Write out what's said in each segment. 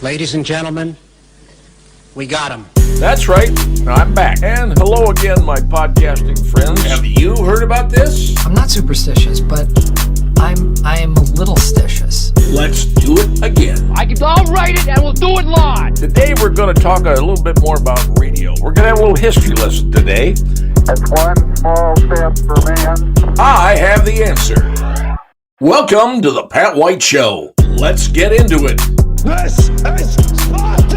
Ladies and gentlemen, we got him. That's right. I'm back. And hello again, my podcasting friends. Have you heard about this? I'm not superstitious, but I am a little stitious. Let's do it again. I'll write it and we'll do it live. Today we're going to talk a little bit more about radio. We're going to have a little history lesson today. That's one small step for man. I have the answer. Welcome to the Pat White Show. Let's get into it. This is Sparta!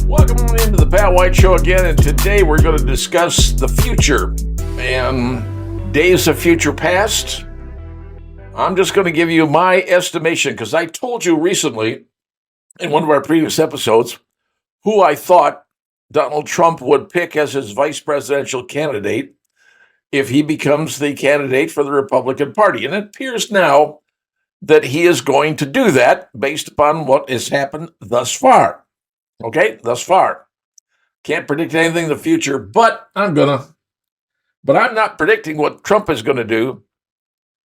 Welcome on into the Pat White Show again, and today we're going to discuss the future and days of future past. I'm just going to give you my estimation because I told you recently in one of our previous episodes who I thought Donald Trump would pick as his vice presidential candidate if he becomes the candidate for the Republican Party. And it appears now that he is going to do that based upon what has happened thus far. Okay, thus far. Can't predict anything in the future, but I'm not predicting what Trump is going to do.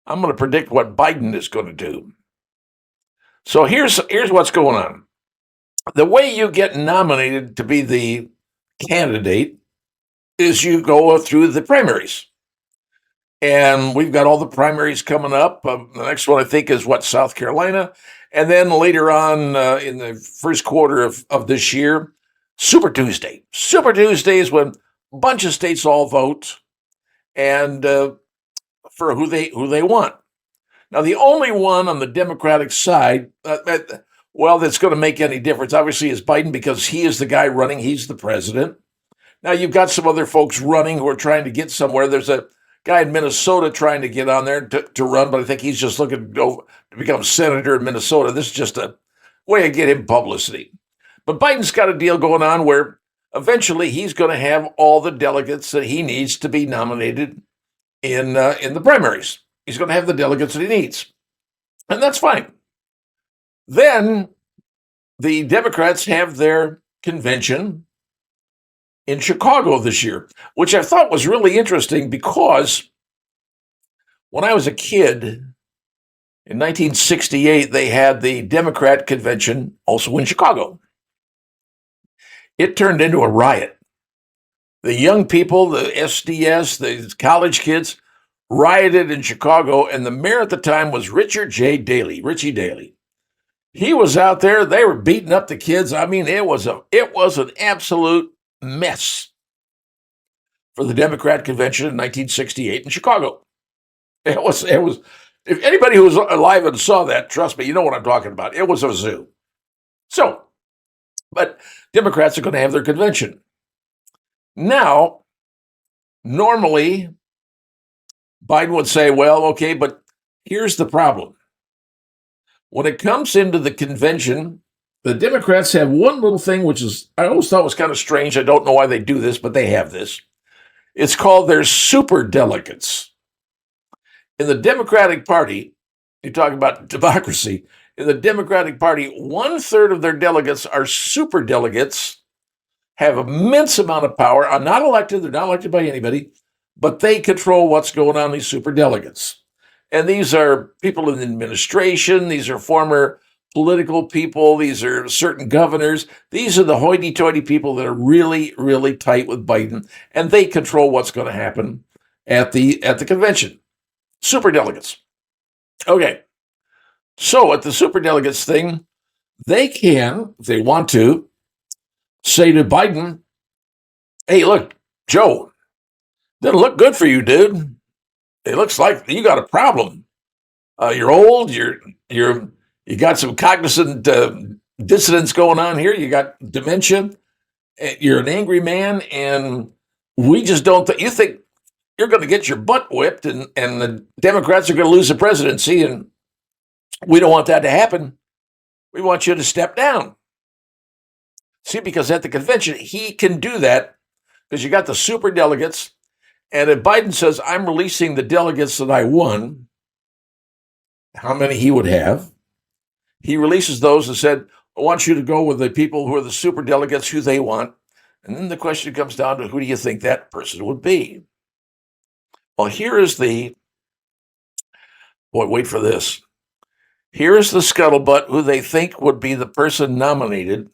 I'm going to predict what Biden is going to do. So here's what's going on. The way you get nominated to be the candidate is you go through the primaries. And we've got all the primaries coming up. The next one, I think, is South Carolina. And then later on in the first quarter of this year, Super Tuesday. Super Tuesday is when a bunch of states all vote and for who they want. Now, the only one on the Democratic side, that's going to make any difference, obviously, is Biden because he is the guy running. He's the president. Now, you've got some other folks running who are trying to get somewhere. There's a guy in Minnesota trying to get on there to run, but I think he's just looking to go to become senator in Minnesota. This is just a way of getting publicity. But Biden's got a deal going on where eventually he's going to have all the delegates that he needs to be nominated in the primaries. He's going to have the delegates that he needs. And that's fine. Then the Democrats have their convention in Chicago this year, which I thought was really interesting because when I was a kid in 1968, they had the Democrat convention also in Chicago. It turned into a riot. The young people, the SDS, the college kids, rioted in Chicago, and the mayor at the time was Richie Daley. He was out there. They were beating up the kids. I mean, it was an absolute mess for the Democrat convention in 1968 in Chicago. It was. If anybody who was alive and saw that, trust me, you know what I'm talking about. It was a zoo. So, but Democrats are going to have their convention. Now, normally, Biden would say, well, okay, but here's the problem. When it comes into the convention, the Democrats have one little thing, which is, I always thought was kind of strange. I don't know why they do this, but they have this. It's called their Superdelegates. In the Democratic Party, you talk about democracy. In the Democratic Party, 1/3 of their delegates are superdelegates, have immense amount of power, are not elected. They're not elected by anybody, but they control what's going on in these superdelegates. And these are people in the administration. These are former political people. These are certain governors. These are the hoity-toity people that are really, really tight with Biden, and they control what's going to happen at the convention. Superdelegates. Okay. So at the superdelegates thing, they can, if they want to, say to Biden, hey, look, Joe, doesn't look good for you, dude. It looks like you got a problem. You're old. You got some cognizant dissonance going on here. You got dementia. You're an angry man, and we just don't. You think you're going to get your butt whipped, and the Democrats are going to lose the presidency, and we don't want that to happen. We want you to step down. See, because at the convention, he can do that because you got the superdelegates. And if Biden says, I'm releasing the delegates that I won, how many he would have, he releases those and said, I want you to go with the people who are the superdelegates who they want. And then the question comes down to who do you think that person would be? Well, here is wait for this. Here's the scuttlebutt who they think would be the person nominated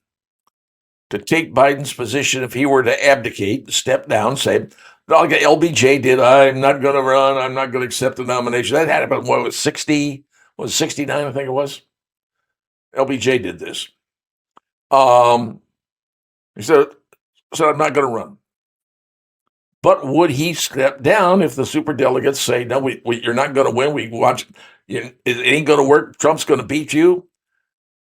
to take Biden's position if he were to abdicate, step down, say, like LBJ did, I'm not going to run, I'm not going to accept the nomination. That happened, what was 60, was 69, I think it was? LBJ did this. He said, I'm not going to run. But would he step down if the superdelegates say, no, you're not going to win, we watch, it ain't going to work, Trump's going to beat you?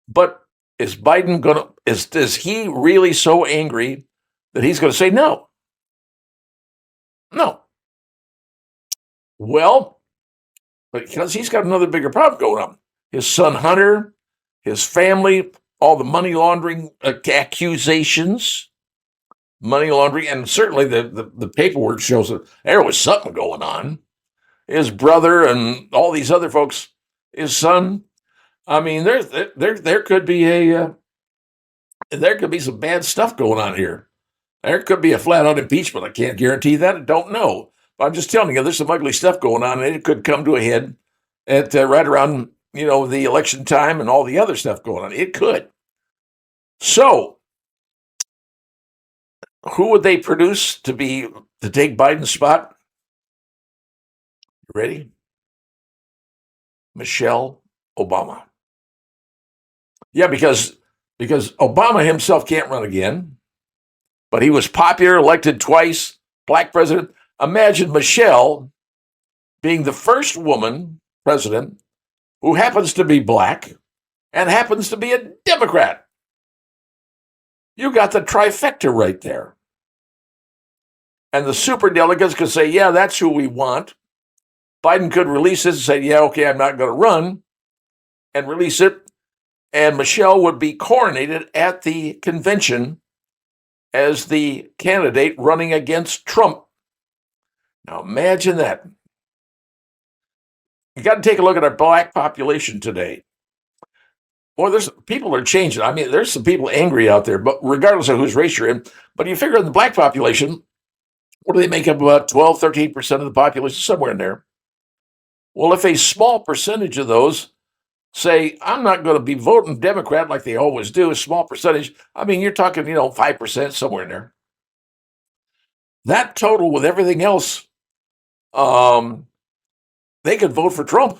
But is Biden going to, is he really so angry that he's going to say no? No. Well, because he's got another bigger problem going on. His son Hunter, his family, all the money laundering accusations, money laundering, and certainly the paperwork shows that there was something going on. His brother and all these other folks, his son. I mean, there could be some bad stuff going on here. There could be a flat-out impeachment. I can't guarantee that. I don't know. But I'm just telling you, there's some ugly stuff going on, and it could come to a head at right around, the election time and all the other stuff going on. It could. So, who would they produce to take Biden's spot? You ready? Michelle Obama. Yeah, because Obama himself can't run again, but he was popular, elected twice, black president. Imagine Michelle being the first woman president who happens to be black and happens to be a Democrat. You got the trifecta right there. And the superdelegates could say, yeah, that's who we want. Biden could release this and say, yeah, okay, I'm not going to run, and release it. And Michelle would be coronated at the convention as the candidate running against Trump. Now imagine that. You got to take a look at our black population today. Well, people are changing. I mean, there's some people angry out there, but regardless of whose race you're in. But you figure in the black population, what do they make up? About 12, 13% of the population, somewhere in there. Well, if a small percentage of those say, I'm not going to be voting Democrat like they always do, a small percentage, I mean, you're talking, 5%, somewhere in there. That total with everything else, they could vote for Trump.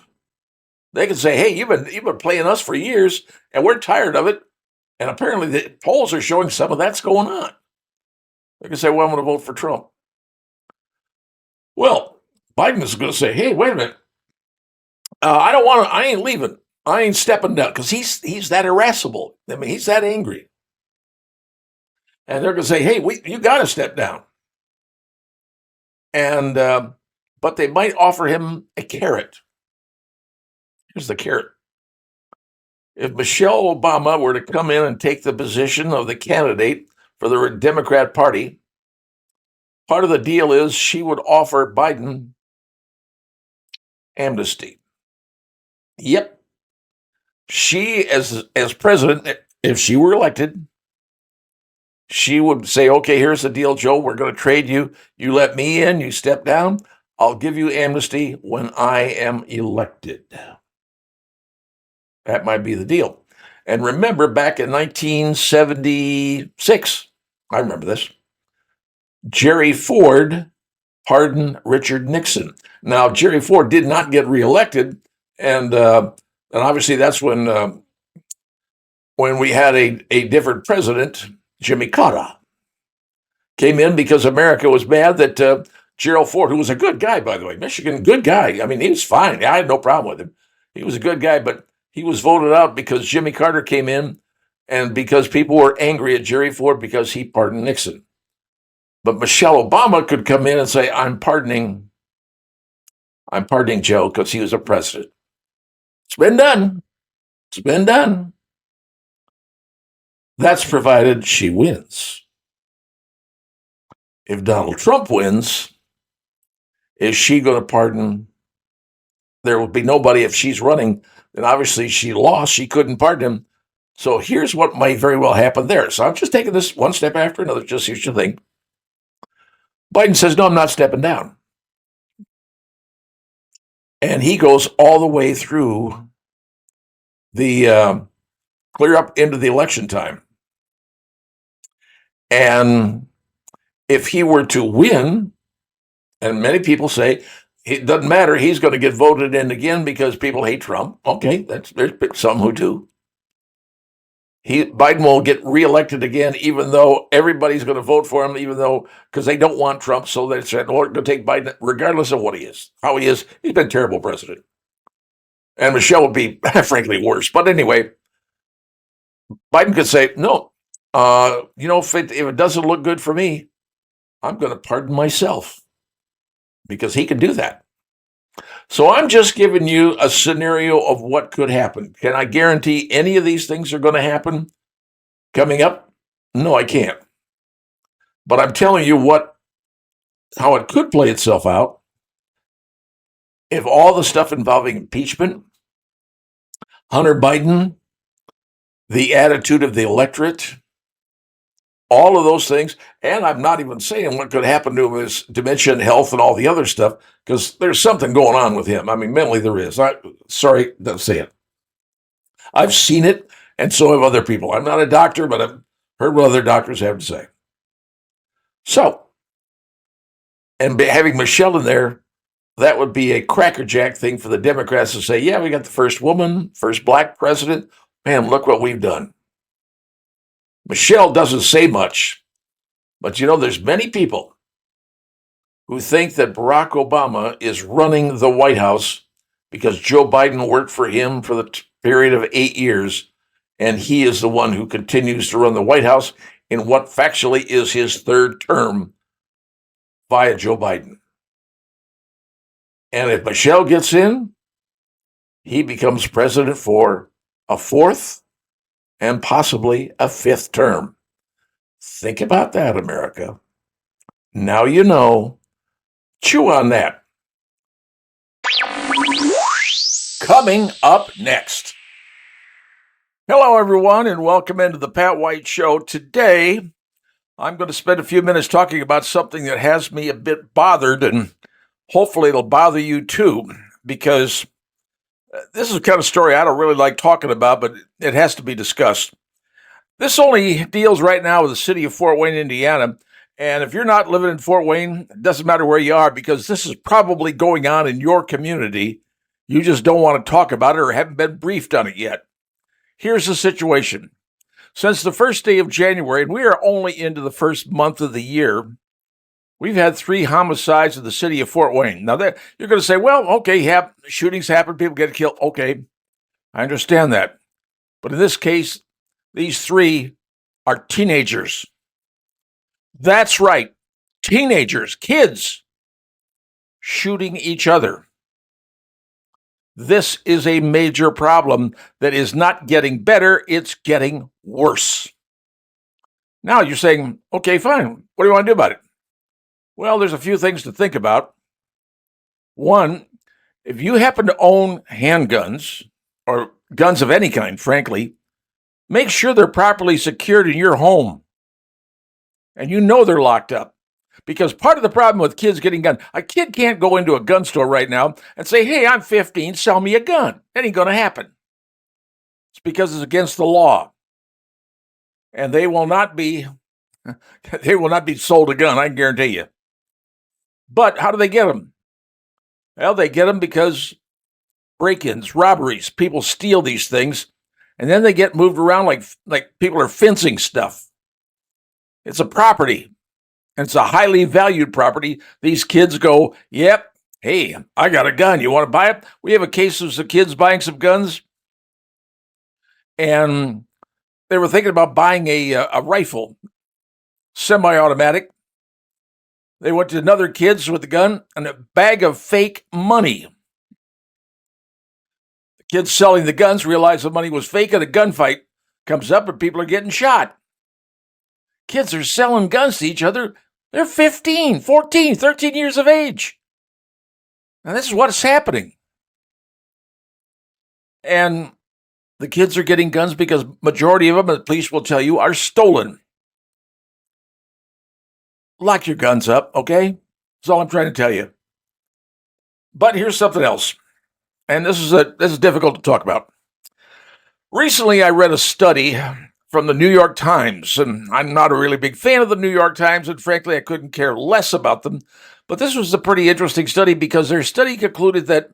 They could say, hey, you've been playing us for years, and we're tired of it. And apparently the polls are showing some of that's going on. They can say, well, I'm going to vote for Trump. Well, Biden is going to say, hey, wait a minute. I ain't leaving. I ain't stepping down, because he's that irascible. I mean, he's that angry. And they're going to say, hey, you got to step down. And but they might offer him a carrot. Here's the carrot. If Michelle Obama were to come in and take the position of the candidate for the Democrat Party, part of the deal is she would offer Biden amnesty. Yep. She, as president, if she were elected, she would say, okay, here's the deal, Joe. We're going to trade you. You let me in, you step down. I'll give you amnesty when I am elected. That might be the deal. And remember, back in 1976, I remember this, Jerry Ford pardoned Richard Nixon. Now, Jerry Ford did not get reelected, and obviously that's when we had a different president, Jimmy Carter, came in because America was mad that Gerald Ford, who was a good guy, by the way, Michigan, good guy. I mean, he was fine. I had no problem with him. He was a good guy, but he was voted out because Jimmy Carter came in and because people were angry at Jerry Ford because he pardoned Nixon. But Michelle Obama could come in and say, I'm pardoning Joe because he was a president. It's been done. It's been done. That's provided she wins. If Donald Trump wins, is she going to pardon? There will be nobody if she's running. Then obviously she lost. She couldn't pardon him. So here's what might very well happen there. So I'm just taking this one step after another. Just here's the thing. Biden says, no, I'm not stepping down. And he goes all the way through the clear up into the election time. And if he were to win, and many people say it doesn't matter, he's going to get voted in again because people hate Trump. Okay, there's some who do. Biden will get reelected again, even though everybody's going to vote for him, because they don't want Trump. So they said, well, we're going to take Biden, regardless of what he is, how he is. He's been a terrible president. And Michelle would be, frankly, worse. But anyway, Biden could say, no, if it doesn't look good for me, I'm going to pardon myself, because he can do that. So I'm just giving you a scenario of what could happen. Can I guarantee any of these things are going to happen coming up? No, I can't. But I'm telling you how it could play itself out if all the stuff involving impeachment, Hunter Biden, the attitude of the electorate, all of those things, and I'm not even saying what could happen to his dementia and health and all the other stuff, because there's something going on with him. I mean, mentally there is. Sorry to say it. I've seen it, and so have other people. I'm not a doctor, but I've heard what other doctors have to say. So, and having Michelle in there, that would be a crackerjack thing for the Democrats to say, yeah, we got the first woman, first black president. Man, look what we've done. Michelle doesn't say much, but there's many people who think that Barack Obama is running the White House because Joe Biden worked for him for the period of 8 years, and he is the one who continues to run the White House in what factually is his third term via Joe Biden. And if Michelle gets in, he becomes president for a fourth and possibly a fifth term. Think about that, America. Now you know. Chew on that. Coming up next. Hello, everyone, and welcome into the Pat White Show. Today, I'm going to spend a few minutes talking about something that has me a bit bothered, and hopefully it'll bother you too, because this is the kind of story I don't really like talking about, but it has to be discussed. This only deals right now with the city of Fort Wayne, Indiana. And if you're not living in Fort Wayne, it doesn't matter where you are, because this is probably going on in your community. You just don't want to talk about it or haven't been briefed on it yet. Here's the situation. Since the first day of January, and we are only into the first month of the year, we've had 3 homicides in the city of Fort Wayne. Now, that you're going to say, well, okay, shootings happen, people get killed. Okay, I understand that. But in this case, these 3 are teenagers. That's right, teenagers, kids, shooting each other. This is a major problem that is not getting better, it's getting worse. Now you're saying, okay, fine, what do you want to do about it? Well, there's a few things to think about. One, if you happen to own handguns, or guns of any kind, frankly, make sure they're properly secured in your home. And they're locked up. Because part of the problem with kids getting guns, a kid can't go into a gun store right now and say, hey, I'm 15, sell me a gun. That ain't going to happen. It's because it's against the law. And they will not be sold a gun, I can guarantee you. But how do they get them? Well, they get them because break-ins, robberies, people steal these things, and then they get moved around like people are fencing stuff. It's a property, and it's a highly valued property. These kids go, yep, hey, I got a gun. You want to buy it? We have a case of some kids buying some guns, and they were thinking about buying a rifle, semi-automatic. They went to another kid's with a gun and a bag of fake money. The kids selling the guns realized the money was fake, and a gunfight comes up and people are getting shot. Kids are selling guns to each other. They're 15, 14, 13 years of age. And this is what's happening. And the kids are getting guns because majority of them, the police will tell you, are stolen. Lock your guns up, okay? That's all I'm trying to tell you. But here's something else. And this is difficult to talk about. Recently, I read a study from the New York Times, and I'm not a really big fan of the New York Times, and frankly, I couldn't care less about them. But this was a pretty interesting study because their study concluded that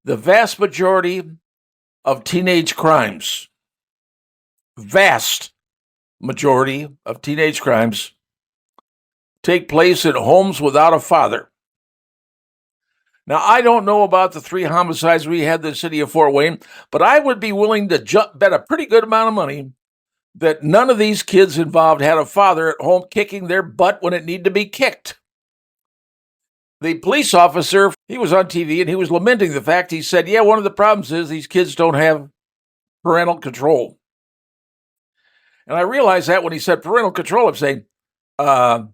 the vast majority of teenage crimes, vast majority of teenage crimes, take place in homes without a father. Now, I don't know about the 3 homicides we had in the city of Fort Wayne, but I would be willing to bet a pretty good amount of money that none of these kids involved had a father at home kicking their butt when it needed to be kicked. The police officer, he was on TV and he was lamenting the fact, he said, yeah, one of the problems is these kids don't have parental control. And I realized that when he said parental control, I'm saying, doesn't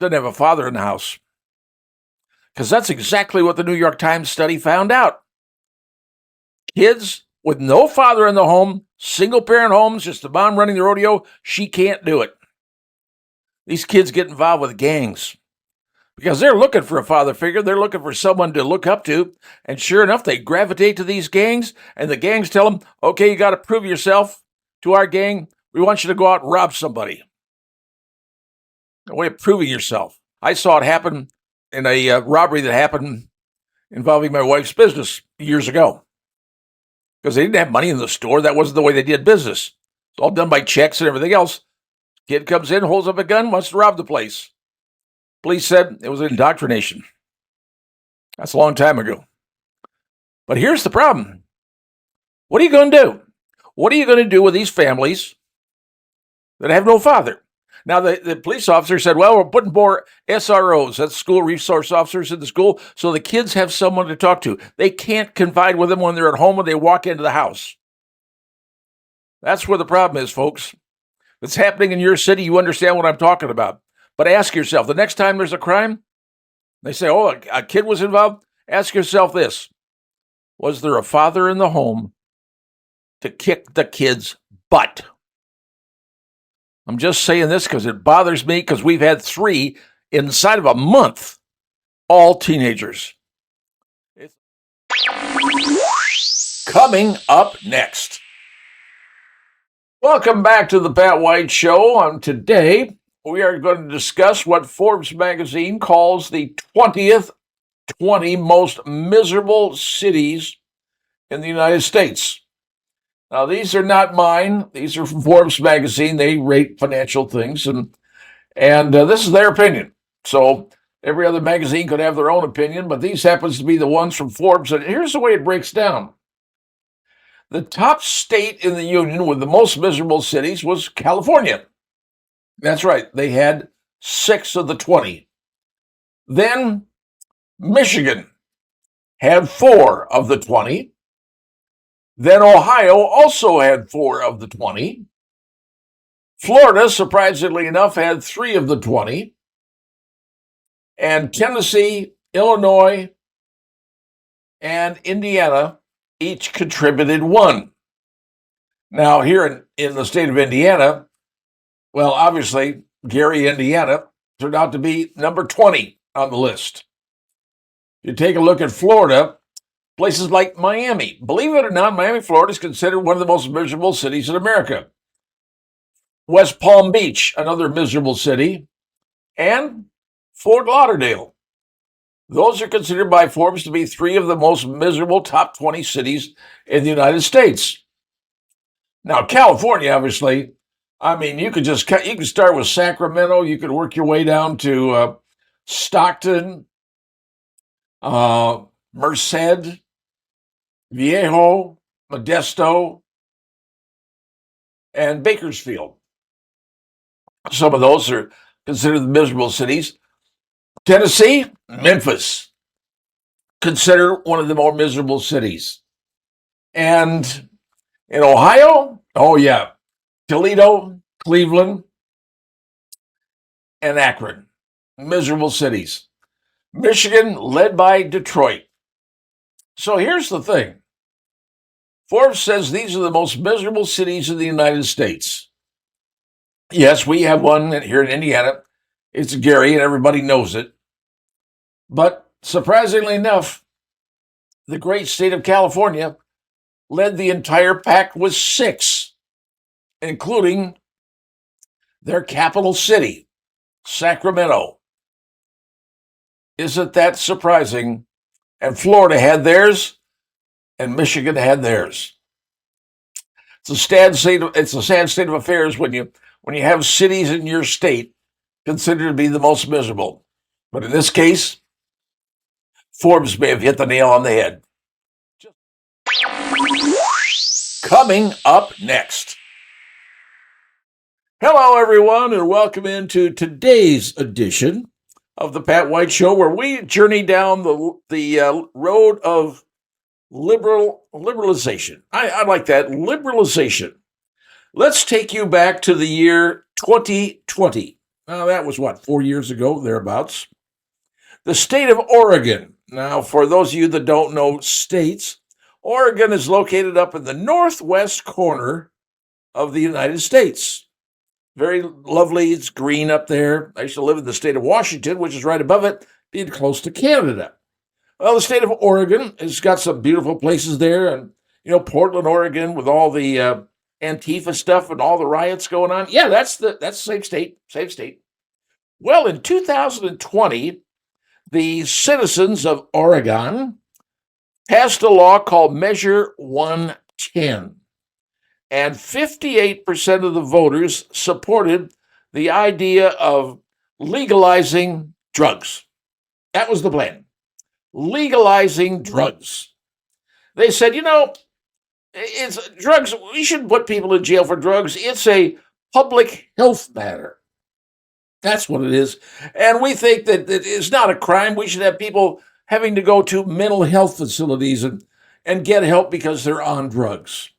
have a father in the house. Because that's exactly what the New York Times study found out. Kids with no father in the home, single-parent homes, just the mom running the rodeo, she can't do it. These kids get involved with gangs because they're looking for a father figure. They're looking for someone to look up to. And sure enough, they gravitate to these gangs, and the gangs tell them, okay, you got to prove yourself to our gang. We want you to go out and rob somebody. A way of proving yourself. I saw it happen in a robbery that happened involving my wife's business years ago. Because they didn't have money in the store. That wasn't the way they did business. It's all done by checks and everything else. Kid comes in, holds up a gun, wants to rob the place. Police said it was indoctrination. That's a long time ago. But here's the problem. What are you going to do? What are you going to do with these families that have no father? Now, the police officer said, well, we're putting more SROs, that's school resource officers in the school, so the kids have someone to talk to. They can't confide with them when they're at home when they walk into the house. That's where the problem is, folks. If it's happening in your city, you understand what I'm talking about. But ask yourself, the next time there's a crime, they say, oh, a kid was involved, ask yourself this. Was there a father in the home to kick the kid's butt? I'm just saying this because it bothers me because we've had 3 inside of a month, all teenagers. Coming up next. Welcome back to the Pat White Show. Today, we are going to discuss what Forbes magazine calls the 20th 20 most miserable cities in the United States. Now, these are not mine. These are from Forbes magazine. They rate financial things, and this is their opinion. So every other magazine could have their own opinion, but these happens to be the ones from Forbes. And here's the way it breaks down. The top state in the union with the most miserable cities was California. That's right. They had 6 of the 20. Then Michigan had 4 of the 20. Then Ohio also had 4 of the 20. Florida, surprisingly enough, had 3 of the 20. And Tennessee, Illinois, and Indiana each contributed 1. Now, here in the state of Indiana, well, obviously, Gary, Indiana, turned out to be number 20 on the list. You take a look at Florida, places like Miami. Believe it or not, Miami, Florida is considered one of the most miserable cities in America. West Palm Beach, another miserable city, and Fort Lauderdale. Those are considered by Forbes to be 3 of the most miserable top 20 cities in the United States. Now, California, obviously, I mean, you could start with Sacramento, you could work your way down to Stockton, Merced, Viejo, Modesto, and Bakersfield. Some of those are considered the miserable cities. Tennessee, Memphis, considered one of the more miserable cities. And in Ohio, oh yeah, Toledo, Cleveland, and Akron, miserable cities. Michigan, led by Detroit. So here's the thing. Forbes says these are the most miserable cities in the United States. Yes, we have one here in Indiana. It's Gary, and everybody knows it. But surprisingly enough, the great state of California led the entire pack with 6, including their capital city, Sacramento. Isn't that surprising? And Florida had theirs, and Michigan had theirs. It's a sad state of affairs when you have cities in your state considered to be the most miserable. But in this case, Forbes may have hit the nail on the head. Coming up next. Hello, everyone, and welcome into today's edition of the Pat White Show, where we journey down the road of liberalization. I like that, liberalization. Let's take you back to the year 2020. Now, that was 4 years ago, thereabouts. The state of Oregon. Now, for those of you that don't know states, Oregon is located up in the northwest corner of the United States. Very lovely. It's green up there. I used to live in the state of Washington, which is right above it, being close to Canada. Well, the state of Oregon has got some beautiful places there. And, Portland, Oregon, with all the Antifa stuff and all the riots going on. Yeah, that's the same state. Well, in 2020, the citizens of Oregon passed a law called Measure 110. And 58% of the voters supported the idea of legalizing drugs. That was the plan. Legalizing drugs. They said, it's drugs. We shouldn't put people in jail for drugs. It's a public health matter. That's what it is. And we think that it's not a crime. We should have people having to go to mental health facilities and get help because they're on drugs.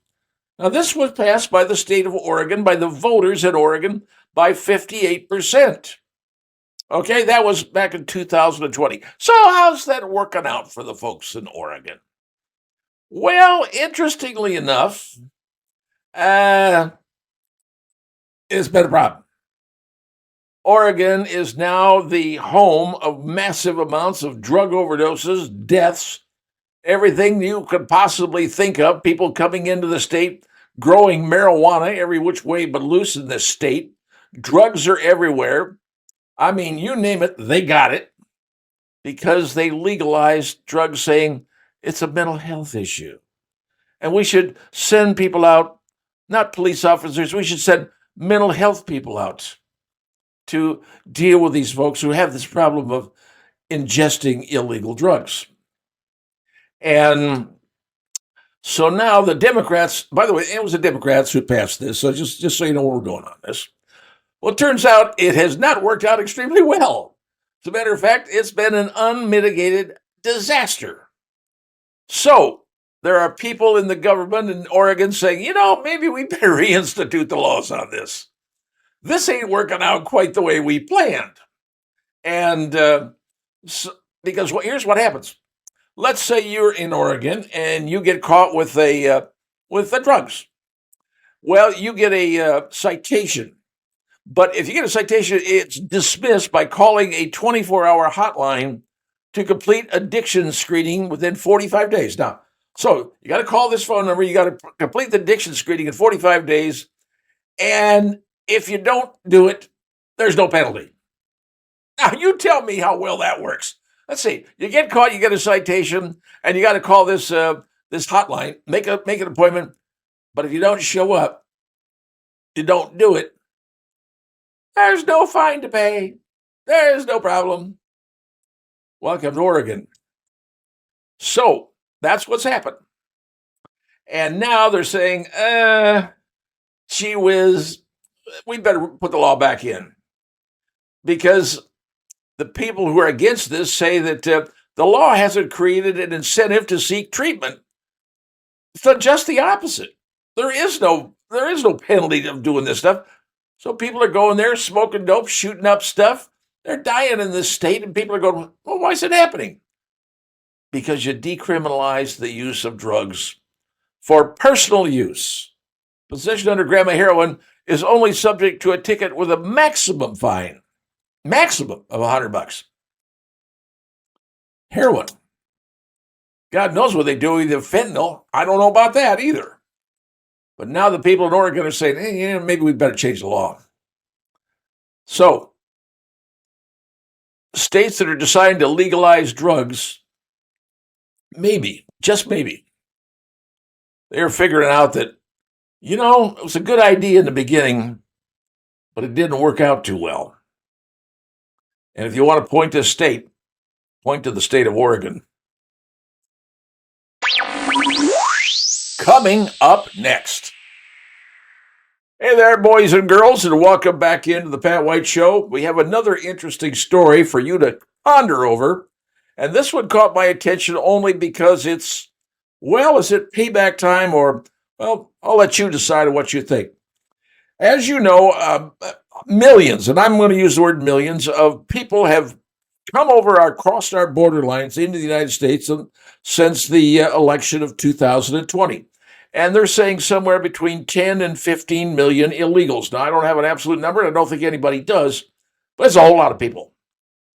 Now, this was passed by the state of Oregon, by the voters in Oregon, by 58%. Okay, that was back in 2020. So how's that working out for the folks in Oregon? Well, interestingly enough, it's been a problem. Oregon is now the home of massive amounts of drug overdoses, deaths, everything you could possibly think of, people coming into the state, growing marijuana every which way but loose in this state. Drugs are everywhere. I mean, you name it, they got it because they legalized drugs, saying it's a mental health issue. And we should send people out, not police officers, we should send mental health people out to deal with these folks who have this problem of ingesting illegal drugs. And so now the Democrats, by the way, it was the Democrats who passed this, so just so you know where we're going on this. Well, it turns out it has not worked out extremely well. As a matter of fact, it's been an unmitigated disaster. So there are people in the government in Oregon saying, maybe we better reinstitute the laws on this. This ain't working out quite the way we planned. And because here's what happens. Let's say you're in Oregon and you get caught with the drugs. Well, you get a citation. But if you get a citation, it's dismissed by calling a 24-hour hotline to complete addiction screening within 45 days. Now, so you got to call this phone number. You got to complete the addiction screening in 45 days. And if you don't do it, there's no penalty. Now, you tell me how well that works. Let's see. You get caught, you get a citation, and you got to call this hotline, make an appointment. But if you don't show up, you don't do it, there's no fine to pay. There's no problem. Welcome to Oregon. So that's what's happened. And now they're saying, gee whiz, we better put the law back in. Because the people who are against this say that the law hasn't created an incentive to seek treatment. So just the opposite. There is no penalty of doing this stuff. So people are going there, smoking dope, shooting up stuff. They're dying in this state, and people are going, well, why is it happening? Because you decriminalize the use of drugs for personal use. Possession under gram of heroin is only subject to a ticket with a maximum fine. Maximum of $100. Heroin. God knows what they do with the fentanyl. I don't know about that either. But now the people in Oregon are saying, hey, yeah, maybe we better change the law. So, states that are deciding to legalize drugs, maybe, just maybe, they're figuring out that, it was a good idea in the beginning, but it didn't work out too well. And if you want to point to a state, point to the state of Oregon. Coming up next. Hey there, boys and girls, and welcome back into the Pat White Show. We have another interesting story for you to ponder over. And this one caught my attention only because is it payback time or, well, I'll let you decide what you think. As you know, millions, and I'm going to use the word millions, of people have come across our borderlines into the United States since the election of 2020. And they're saying somewhere between 10 and 15 million illegals. Now, I don't have an absolute number, and I don't think anybody does, but it's a whole lot of people.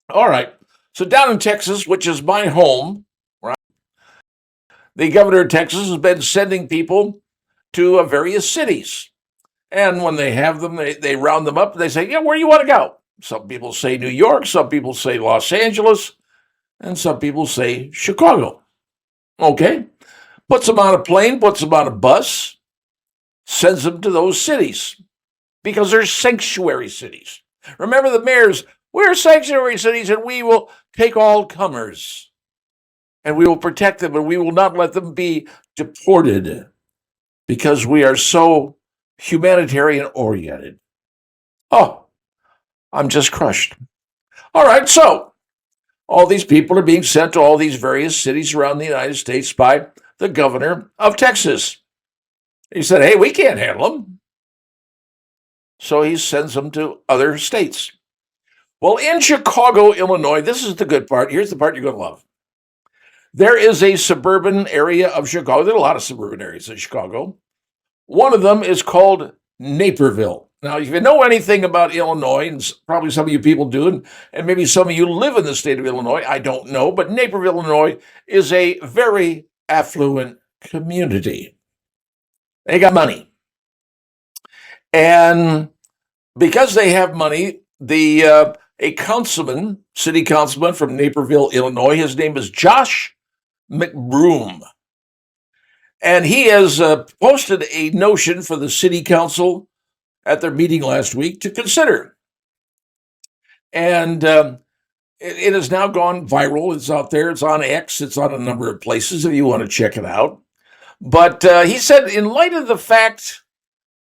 All right. So down in Texas, which is my home, right, the governor of Texas has been sending people to various cities. And when they have them, they round them up and they say, yeah, where do you want to go? Some people say New York, some people say Los Angeles, and some people say Chicago. Okay. Puts them on a plane, puts them on a bus, sends them to those cities because they're sanctuary cities. Remember the mayors, we're sanctuary cities and we will take all comers and we will protect them and we will not let them be deported because we are so humanitarian oriented. Oh, I'm just crushed. All right, so all these people are being sent to all these various cities around the United States by the governor of Texas. He said, hey, we can't handle them. So he sends them to other states. Well, in Chicago, Illinois, this is the good part. Here's the part you're going to love. There is a suburban area of Chicago. There are a lot of suburban areas in Chicago. One of them is called Naperville. Now, if you know anything about Illinois, and probably some of you people do, and maybe some of you live in the state of Illinois, I don't know, but Naperville, Illinois is a very affluent community. They got money. And because they have money, a city councilman from Naperville, Illinois, his name is Josh McBroom. And he has posted a notion for the city council at their meeting last week to consider. And it has now gone viral. It's out there. It's on X. It's on a number of places if you want to check it out. But he said, in light of the fact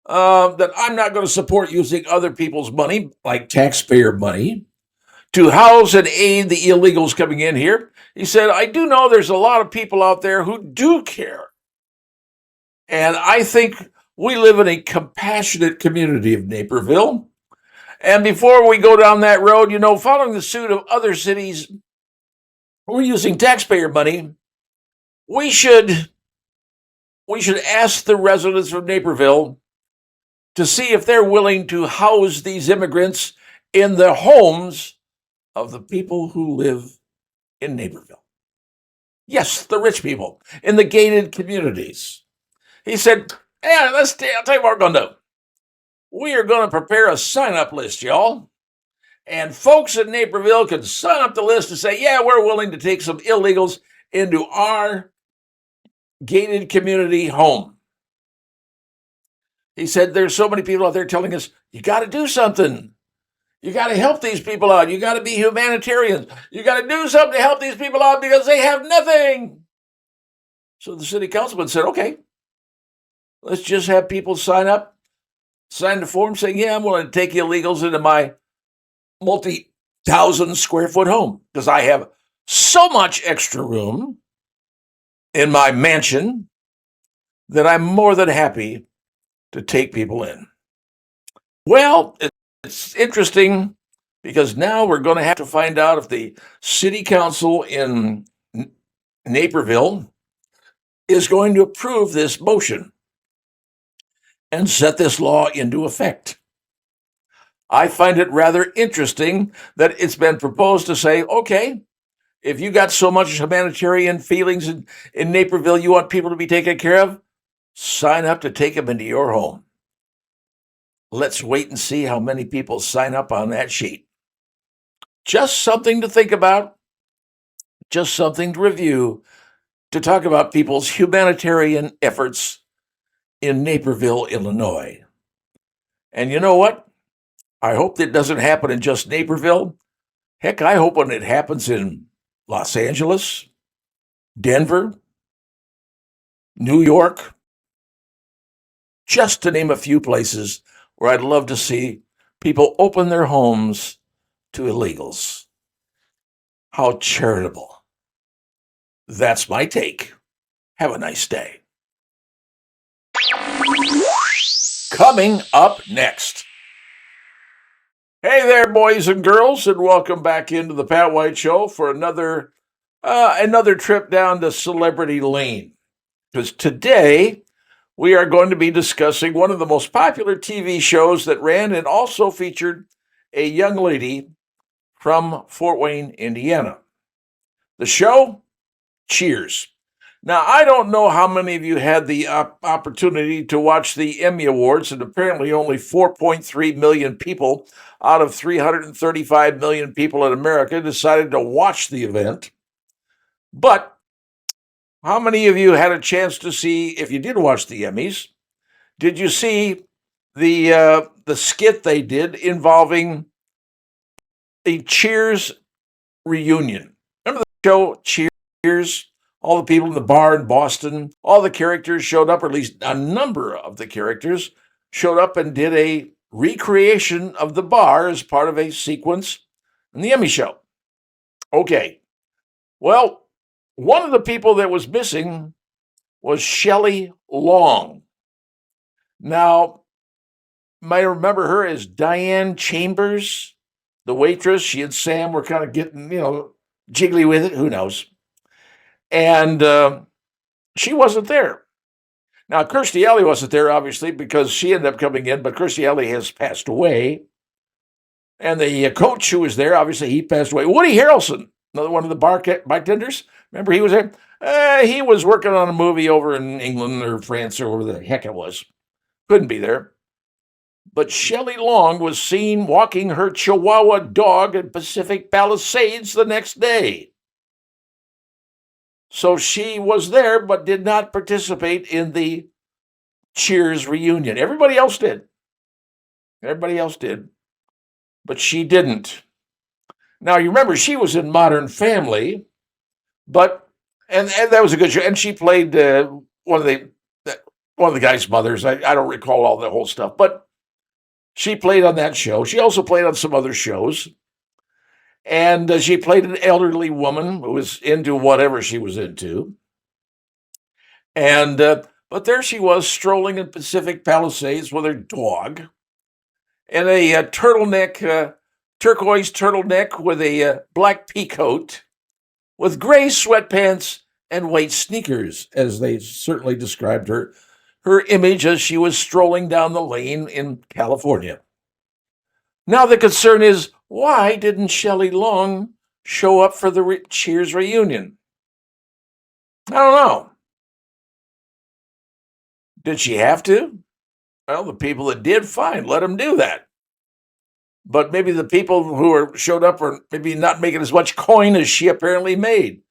that I'm not going to support using other people's money, like taxpayer money, to house and aid the illegals coming in here, he said, I do know there's a lot of people out there who do care. And I think we live in a compassionate community of Naperville. And before we go down that road, following the suit of other cities who are using taxpayer money, we should ask the residents of Naperville to see if they're willing to house these immigrants in the homes of the people who live in Naperville. Yes, the rich people in the gated communities. He said, yeah, I'll tell you what we're going to do. We are going to prepare a sign-up list, y'all. And folks in Naperville can sign up the list and say, yeah, we're willing to take some illegals into our gated community home. He said, there's so many people out there telling us, you got to do something. You got to help these people out. You got to be humanitarians. You got to do something to help these people out because they have nothing. So the city councilman said, okay, let's just have people sign the form saying, yeah, I'm willing to take illegals into my multi-thousand square foot home because I have so much extra room in my mansion that I'm more than happy to take people in. Well, it's interesting because now we're going to have to find out if the city council in Naperville is going to approve this motion and set this law into effect. I find it rather interesting that it's been proposed to say, okay, If you got so much humanitarian feelings in Naperville you want people to be taken care of, sign up to take them into your home. Let's wait and see how many people sign up on that sheet. Just something to think about, just something to review, to talk about people's humanitarian efforts in Naperville, Illinois. And you know what? I hope that doesn't happen in just Naperville. Heck, I hope when it happens in Los Angeles, Denver, New York, just to name a few places where I'd love to see people open their homes to illegals. How charitable. That's my take. Have a nice day. Coming up next. Hey there, boys and girls, and welcome back into the Pat White Show for another trip down to Celebrity Lane. Because today we are going to be discussing one of the most popular TV shows that ran and also featured a young lady from Fort Wayne, Indiana. The show, Cheers. Now, I don't know how many of you had the opportunity to watch the Emmy Awards, and apparently only 4.3 million people out of 335 million people in America decided to watch the event. But how many of you had a chance to see, if you did watch the Emmys, did you see the skit they did involving the Cheers reunion? Remember the show Cheers? All the people in the bar in Boston, all the characters showed up, or at least a number of the characters showed up and did a recreation of the bar as part of a sequence in the Emmy show. Okay, well, one of the people that was missing was Shelley Long. Now, you might remember her as Diane Chambers, the waitress. She and Sam were kind of getting, jiggly with it. Who knows? And she wasn't there. Now, Kirstie Alley wasn't there, obviously, because she ended up coming in, but Kirstie Alley has passed away. And the coach who was there, obviously, he passed away. Woody Harrelson, another one of the bartenders, remember he was there? He was working on a movie over in England or France or wherever the heck it was. Couldn't be there. But Shelley Long was seen walking her Chihuahua dog in Pacific Palisades the next day. So she was there, but did not participate in the Cheers reunion. Everybody else did. But she didn't. Now, you remember, she was in Modern Family, but, and that was a good show. And she played one of the guy's mothers. I don't recall all the whole stuff, but she played on that show. She also played on some other shows. And she played an elderly woman who was into whatever she was into. And but there she was, strolling in Pacific Palisades with her dog, and a turtleneck, turquoise turtleneck with a black peacoat, with gray sweatpants and white sneakers, as they certainly described her image as she was strolling down the lane in California. Now the concern is, why didn't Shelley Long show up for the Cheers reunion? I don't know. Did she have to? Well, the people that did, fine, let them do that. But maybe the people who showed up are maybe not making as much coin as she apparently made.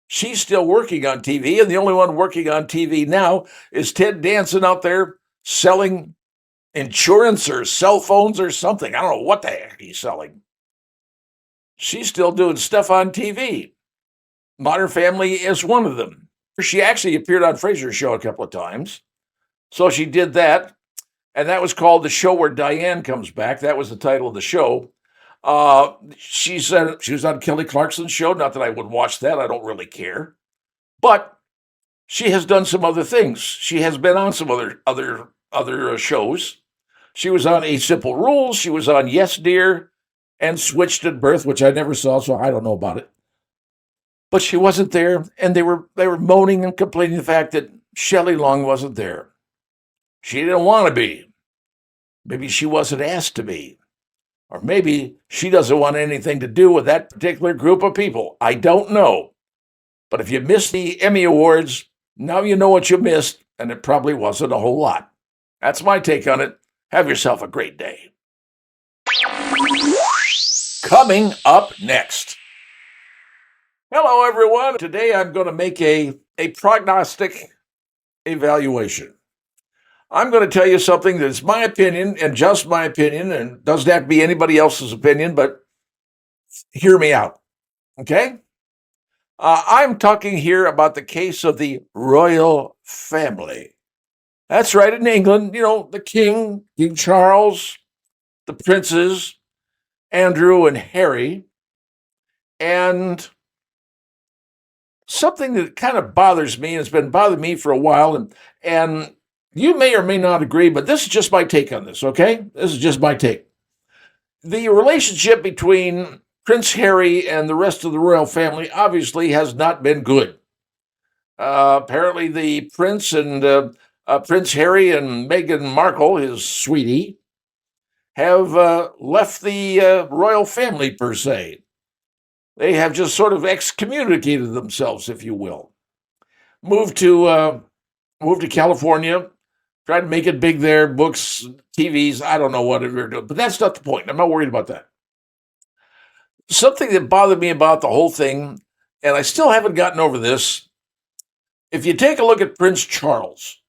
She's still working on TV, and the only one working on TV now is Ted Danson out there selling insurance or cell phones or something. I don't know what the heck he's selling. She's still doing stuff on TV. Modern Family is one of them. She actually appeared on Fraser's show a couple of times. So she did that. And that was called The Show Where Diane Comes Back. That was the title of the show. She said she was on Kelly Clarkson's show. Not that I would watch that. I don't really care. But she has done some other things. She has been on some other shows. She was on A Simple Rules. She was on Yes, Dear, and Switched at Birth, which I never saw, so I don't know about it. But she wasn't there, and they were moaning and complaining the fact that Shelley Long wasn't there. She didn't want to be. Maybe she wasn't asked to be. Or maybe she doesn't want anything to do with that particular group of people. I don't know. But if you missed the Emmy Awards, now you know what you missed, and it probably wasn't a whole lot. That's my take on it. Have yourself a great day. Coming up next. Hello, everyone. Today I'm going to make a prognostic evaluation. I'm going to tell you something that's my opinion and just my opinion, and doesn't have to be anybody else's opinion, but hear me out, okay? I'm talking here about the case of the royal family. That's right, in England, the King Charles, the princes, Andrew and Harry, and something that kind of bothers me, and it's been bothering me for a while, and you may or may not agree, but this is just my take on this, okay? This is just my take. The relationship between Prince Harry and the rest of the royal family obviously has not been good. Apparently, the prince and Prince Harry and Meghan Markle, his sweetie, have left the royal family, per se. They have just sort of excommunicated themselves, if you will. Moved to California, tried to make it big there, books, TVs, I don't know what they're doing, but that's not the point. I'm not worried about that. Something that bothered me about the whole thing, and I still haven't gotten over this, if you take a look at Prince Charles,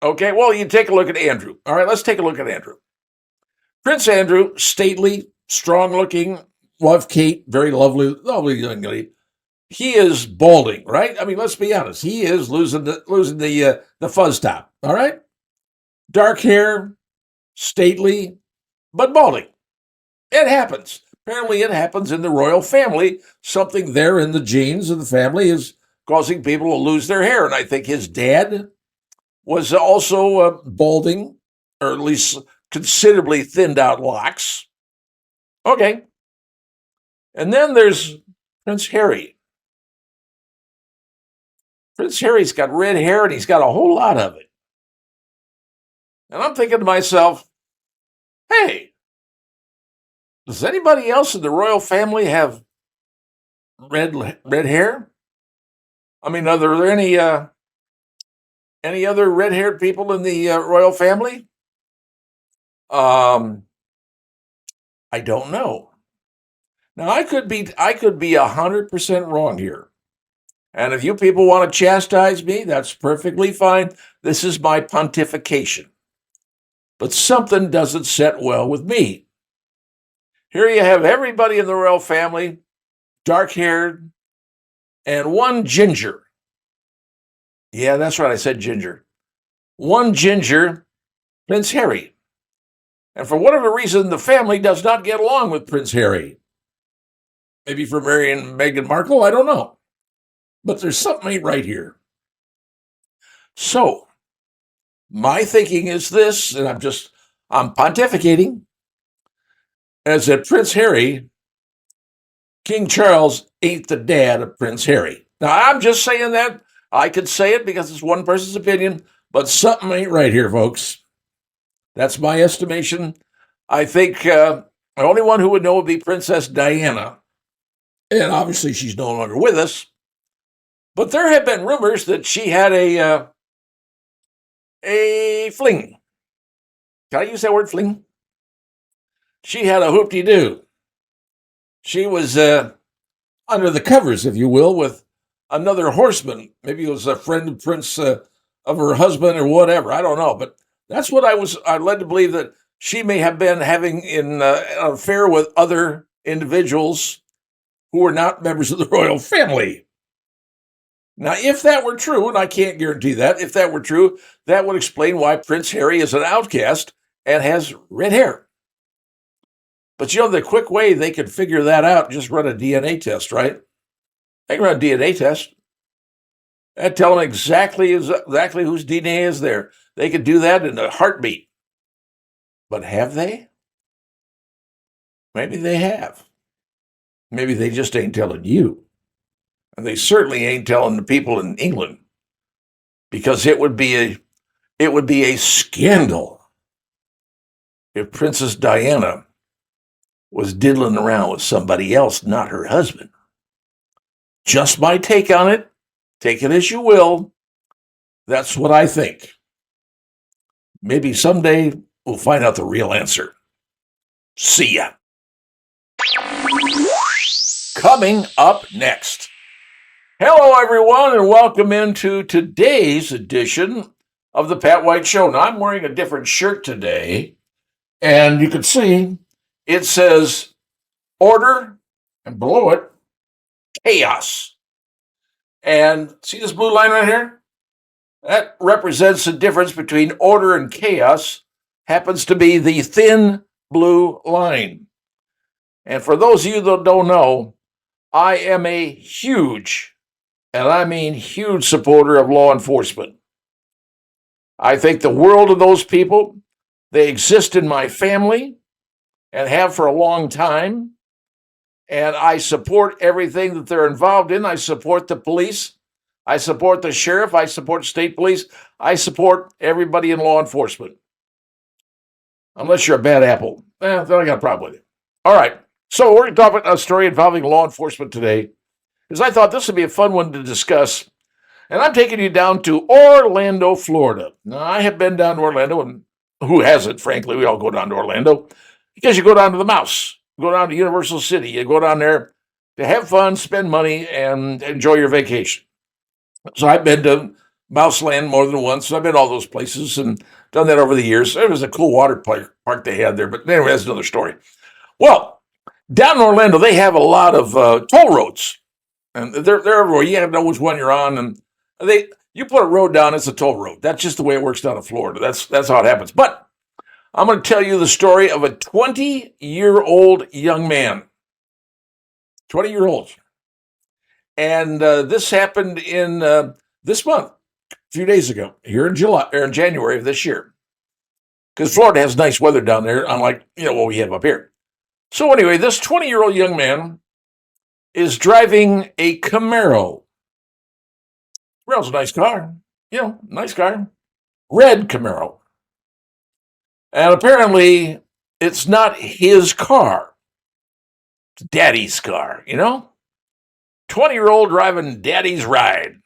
okay, well, you take a look at Andrew. All right, let's take a look at Andrew. Prince Andrew, stately, strong-looking, love Kate, very lovely young lady. He is balding, right? I mean, let's be honest. He is losing the fuzz top, all right? Dark hair, stately, but balding. It happens. Apparently, it happens in the royal family. Something there in the genes of the family is causing people to lose their hair. And I think his dad was also balding, or at least considerably thinned out locks. Okay. And then there's Prince Harry. Prince Harry's got red hair, and he's got a whole lot of it. And I'm thinking to myself, hey, does anybody else in the royal family have red hair? I mean, are there any other red-haired people in the royal family? I don't know. Now, I could be 100% wrong here. And if you people want to chastise me, that's perfectly fine. This is my pontification. But something doesn't set well with me. Here you have everybody in the royal family, dark-haired, and one ginger. Yeah, that's right, I said ginger. One ginger, Prince Harry. And for whatever reason, the family does not get along with Prince Harry. Maybe for marrying Meghan Markle, I don't know. But there's something ain't right here. So, my thinking is this, and I'm pontificating, is that Prince Harry, King Charles, ain't the dad of Prince Harry. Now, I'm just saying that. I could say it because it's one person's opinion, but something ain't right here, folks. That's my estimation. I think the only one who would know would be Princess Diana. And obviously she's no longer with us. But there have been rumors that she had a fling. Can I use that word, fling? She had a hoop-de-doo. She was under the covers, if you will, with another horseman. Maybe it was a friend of Prince of her husband or whatever. I don't know. But that's what I led to believe, that she may have been having an affair with other individuals who were not members of the royal family. Now, if that were true, and I can't guarantee that, if that were true, that would explain why Prince Harry is an outcast and has red hair. But the quick way they could figure that out, just run a DNA test, right? They can run a DNA test. That'd tell them exactly whose DNA is there. They could do that in a heartbeat. But have they? Maybe they have. Maybe they just ain't telling you. And they certainly ain't telling the people in England, because it would be a scandal if Princess Diana was diddling around with somebody else, not her husband. Just my take on it. Take it as you will. That's what I think. Maybe someday we'll find out the real answer. See ya. Coming up next. Hello, everyone, and welcome into today's edition of the Pat White Show. Now, I'm wearing a different shirt today, and you can see it says order, and below it, chaos. And see this blue line right here? That represents the difference between order and chaos, happens to be the thin blue line. And for those of you that don't know, I am a huge, and I mean huge supporter of law enforcement. I think the world of those people. They exist in my family and have for a long time. And I support everything that they're involved in. I support the police. I support the sheriff. I support state police. I support everybody in law enforcement. Unless you're a bad apple. Then I got a problem with it. All right. So we're going to talk about a story involving law enforcement today, because I thought this would be a fun one to discuss. And I'm taking you down to Orlando, Florida. Now, I have been down to Orlando, and who hasn't, frankly? We all go down to Orlando because you go down to the Mouse, you go down to Universal City, you go down there to have fun, spend money, and enjoy your vacation. So I've been to Mouseland more than once. I've been to all those places and done that over the years. It was a cool water park they had there, but anyway, that's another story. Well, down in Orlando, they have a lot of toll roads, and they're everywhere. You have to know which one you're on, and you put a road down, it's a toll road. That's just the way it works down in Florida. That's how it happens. But I'm going to tell you the story of a 20-year-old young man. 20-year-old. And this happened in this month, a few days ago, here in January of this year. Because Florida has nice weather down there, unlike what we have up here. So anyway, this 20-year-old young man is driving a Camaro. Camaro's a nice car. Nice car. Red Camaro. And apparently, it's not his car. It's daddy's car, 20-year-old driving daddy's ride.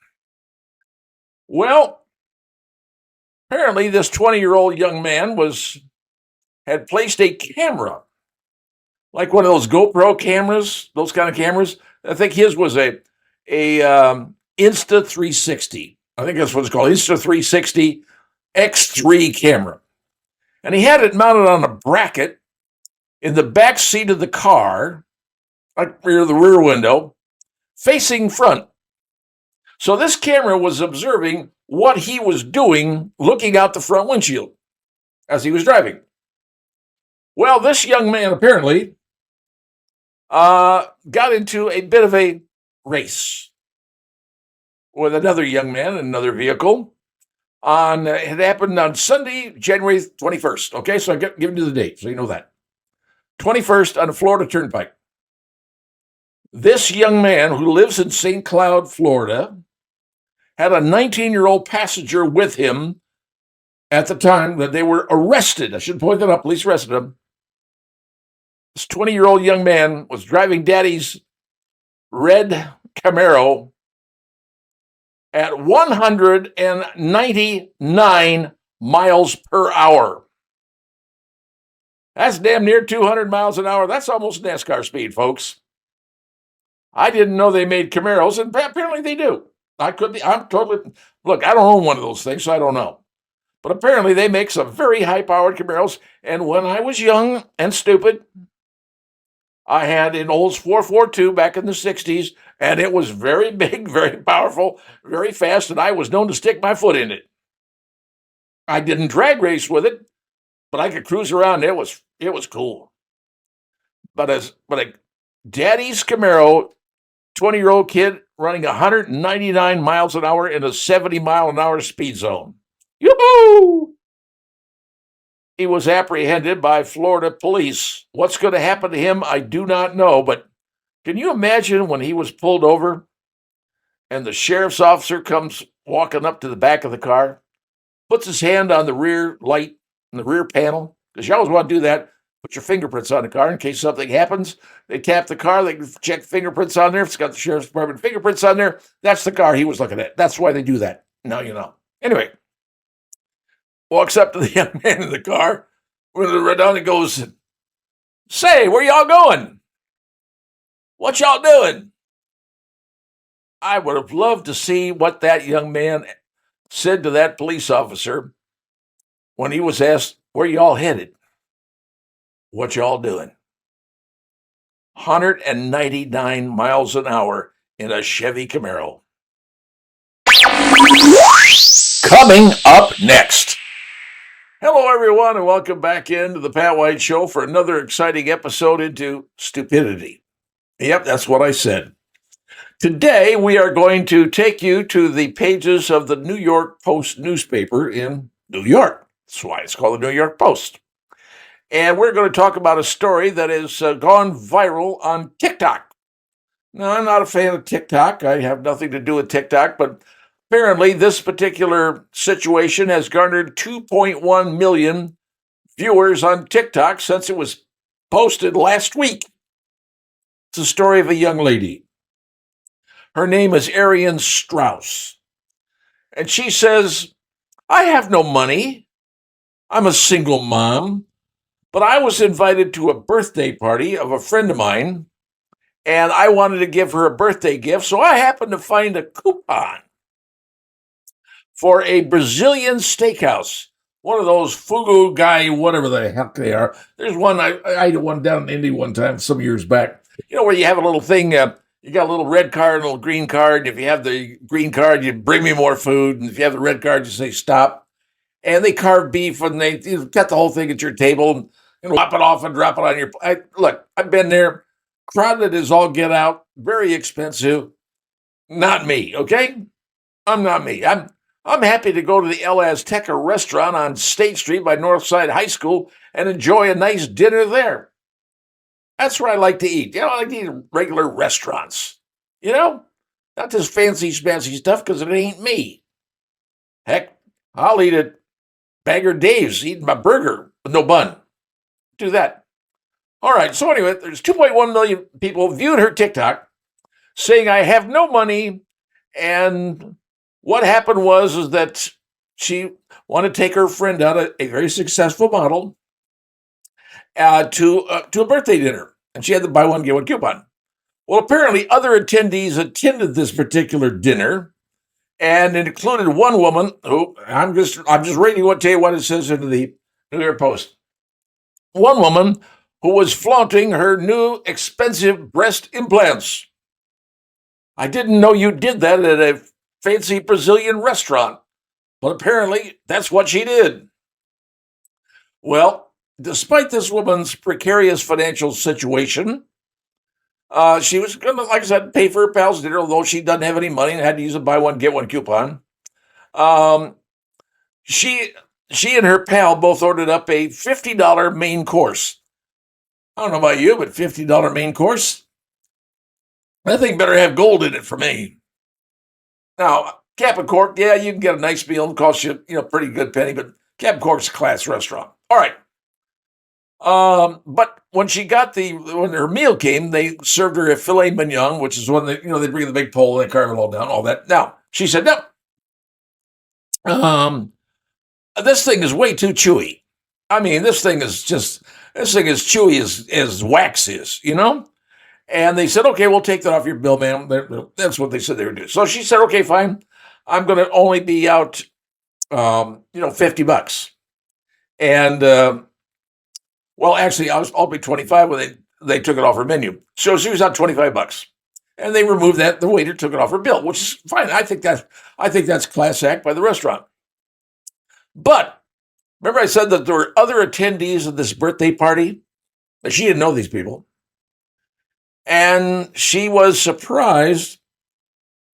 Well, apparently this 20-year-old young man had placed a camera, like one of those GoPro cameras, those kind of cameras. I think his was a Insta360. I think that's what it's called, Insta360 X3 camera. And he had it mounted on a bracket in the back seat of the car, like near the rear window, facing front. So this camera was observing what he was doing, looking out the front windshield as he was driving. Well, this young man apparently got into a bit of a race with another young man in another vehicle. It happened on Sunday, January 21st. Okay, so I giving you the date, so you know that. 21st on the Florida Turnpike. This young man who lives in St. Cloud, Florida, had a 19-year-old passenger with him at the time that they were arrested. I should point that out. Police arrested him. This 20-year-old young man was driving daddy's red Camaro at 199 miles per hour. That's damn near 200 miles an hour. That's almost NASCAR speed, folks. I didn't know they made Camaros, and apparently they do. Look, I don't own one of those things, so I don't know. But apparently they make some very high-powered Camaros, and when I was young and stupid, I had an Olds 442 back in the 60s, and it was very big, very powerful, very fast, and I was known to stick my foot in it. I didn't drag race with it, but I could cruise around. It was cool. But a daddy's Camaro, 20-year-old kid running 199 miles an hour in a 70-mile-an-hour speed zone. Yoo-hoo! He was apprehended by Florida police. What's going to happen to him, I do not know. But can you imagine when he was pulled over and the sheriff's officer comes walking up to the back of the car, puts his hand on the rear light, in the rear panel, because you always want to do that. put your fingerprints on the car in case something happens. They tap the car, they check fingerprints on there. If it's got the sheriff's department fingerprints on there, that's the car he was looking at. That's why they do that. Now you know. Anyway, walks up to the young man in the car with the red on and goes, "Say, where y'all going? What y'all doing?" I would have loved to see what that young man said to that police officer when he was asked, "Where y'all headed? What y'all doing?" 199 miles an hour in a Chevy Camaro. Coming up next. Hello, everyone, and welcome back into the Pat White Show for another exciting episode into Stupidity. Yep, that's what I said. Today, we are going to take you to the pages of the New York Post newspaper in New York. That's why it's called the New York Post. And we're going to talk about a story that has gone viral on TikTok. Now, I'm not a fan of TikTok. I have nothing to do with TikTok, but apparently this particular situation has garnered 2.1 million viewers on TikTok since it was posted last week. It's a story of a young lady. Her name is Arian Strauss. And she says, "I have no money. I'm a single mom, but I was invited to a birthday party of a friend of mine, and I wanted to give her a birthday gift, so I happened to find a coupon for a Brazilian steakhouse, one of those fugu guy, whatever the heck they are. There's one, I ate one down in Indy one time some years back, where you have a little thing, you got a little red card and a little green card. If you have the green card, you bring me more food, and if you have the red card, you say stop. And they carve beef, and they cut the whole thing at your table, and lop it off and drop it on your plate. Look, I've been there. Crowded as all get out. Very expensive. Not me, okay? I'm not me. I'm happy to go to the El Azteca restaurant on State Street by Northside High School and enjoy a nice dinner there. That's where I like to eat. I like to eat in regular restaurants. Not this fancy schmancy stuff because it ain't me. Heck, I'll eat at Bagger Dave's, eating my burger with no bun. Do that. All right, so anyway, there's 2.1 million people viewed her TikTok saying, "I have no money," and what happened was that she wanted to take her friend out, a very successful model, to a birthday dinner, and she had the buy one get one coupon. Well, apparently other attendees attended this particular dinner, and it included one woman who I'm just reading what tell you what it says in the New York Post. One woman who was flaunting her new expensive breast implants. "I didn't know you did that at a fancy Brazilian restaurant," but apparently that's what she did. Well, despite this woman's precarious financial situation, she was going to, like I said, pay for her pal's dinner, although she doesn't have any money and had to use a buy one, get one coupon. She and her pal both ordered up a $50 main course. I don't know about you, but $50 main course? That thing better have gold in it for me. Now, Cap and Cork, yeah, you can get a nice meal and cost you, pretty good penny, but Cap and Cork's a class restaurant. All right. But when her meal came, they served her a filet mignon, which is when they bring the big pole and they carve it all down, all that. Now, she said, "No. This thing is way too chewy. I mean, this thing is chewy as wax is, And they said, "Okay, we'll take that off your bill, ma'am." That's what they said they would do. So she said, "Okay, fine. I'm going to only be out, $50. And, well, actually, I'll be 25 when they took it off her menu. So she was out $25. And they removed that. The waiter took it off her bill, which is fine. I think that's class act by the restaurant. But remember I said that there were other attendees of this birthday party? But she didn't know these people. And she was surprised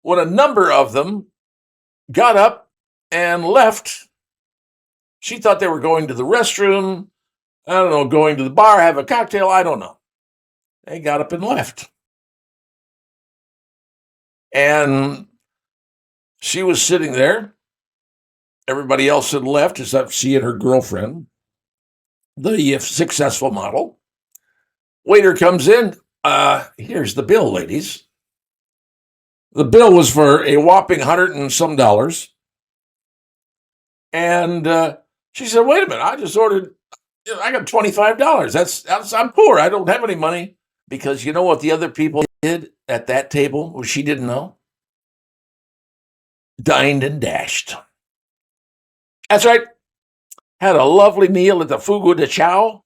when a number of them got up and left. She thought they were going to the restroom, going to the bar, have a cocktail, I don't know. They got up and left. And she was sitting there. Everybody else had left except she and her girlfriend. the successful model. Waiter comes in. Here's the bill, ladies. The bill was for a whopping $100 and some. And she said, wait a minute, I just ordered, I got $25. I'm poor. I don't have any money. Because you know what the other people did at that table, which she didn't know? Dined and dashed. That's right. Had a lovely meal at the Fugu de Chao.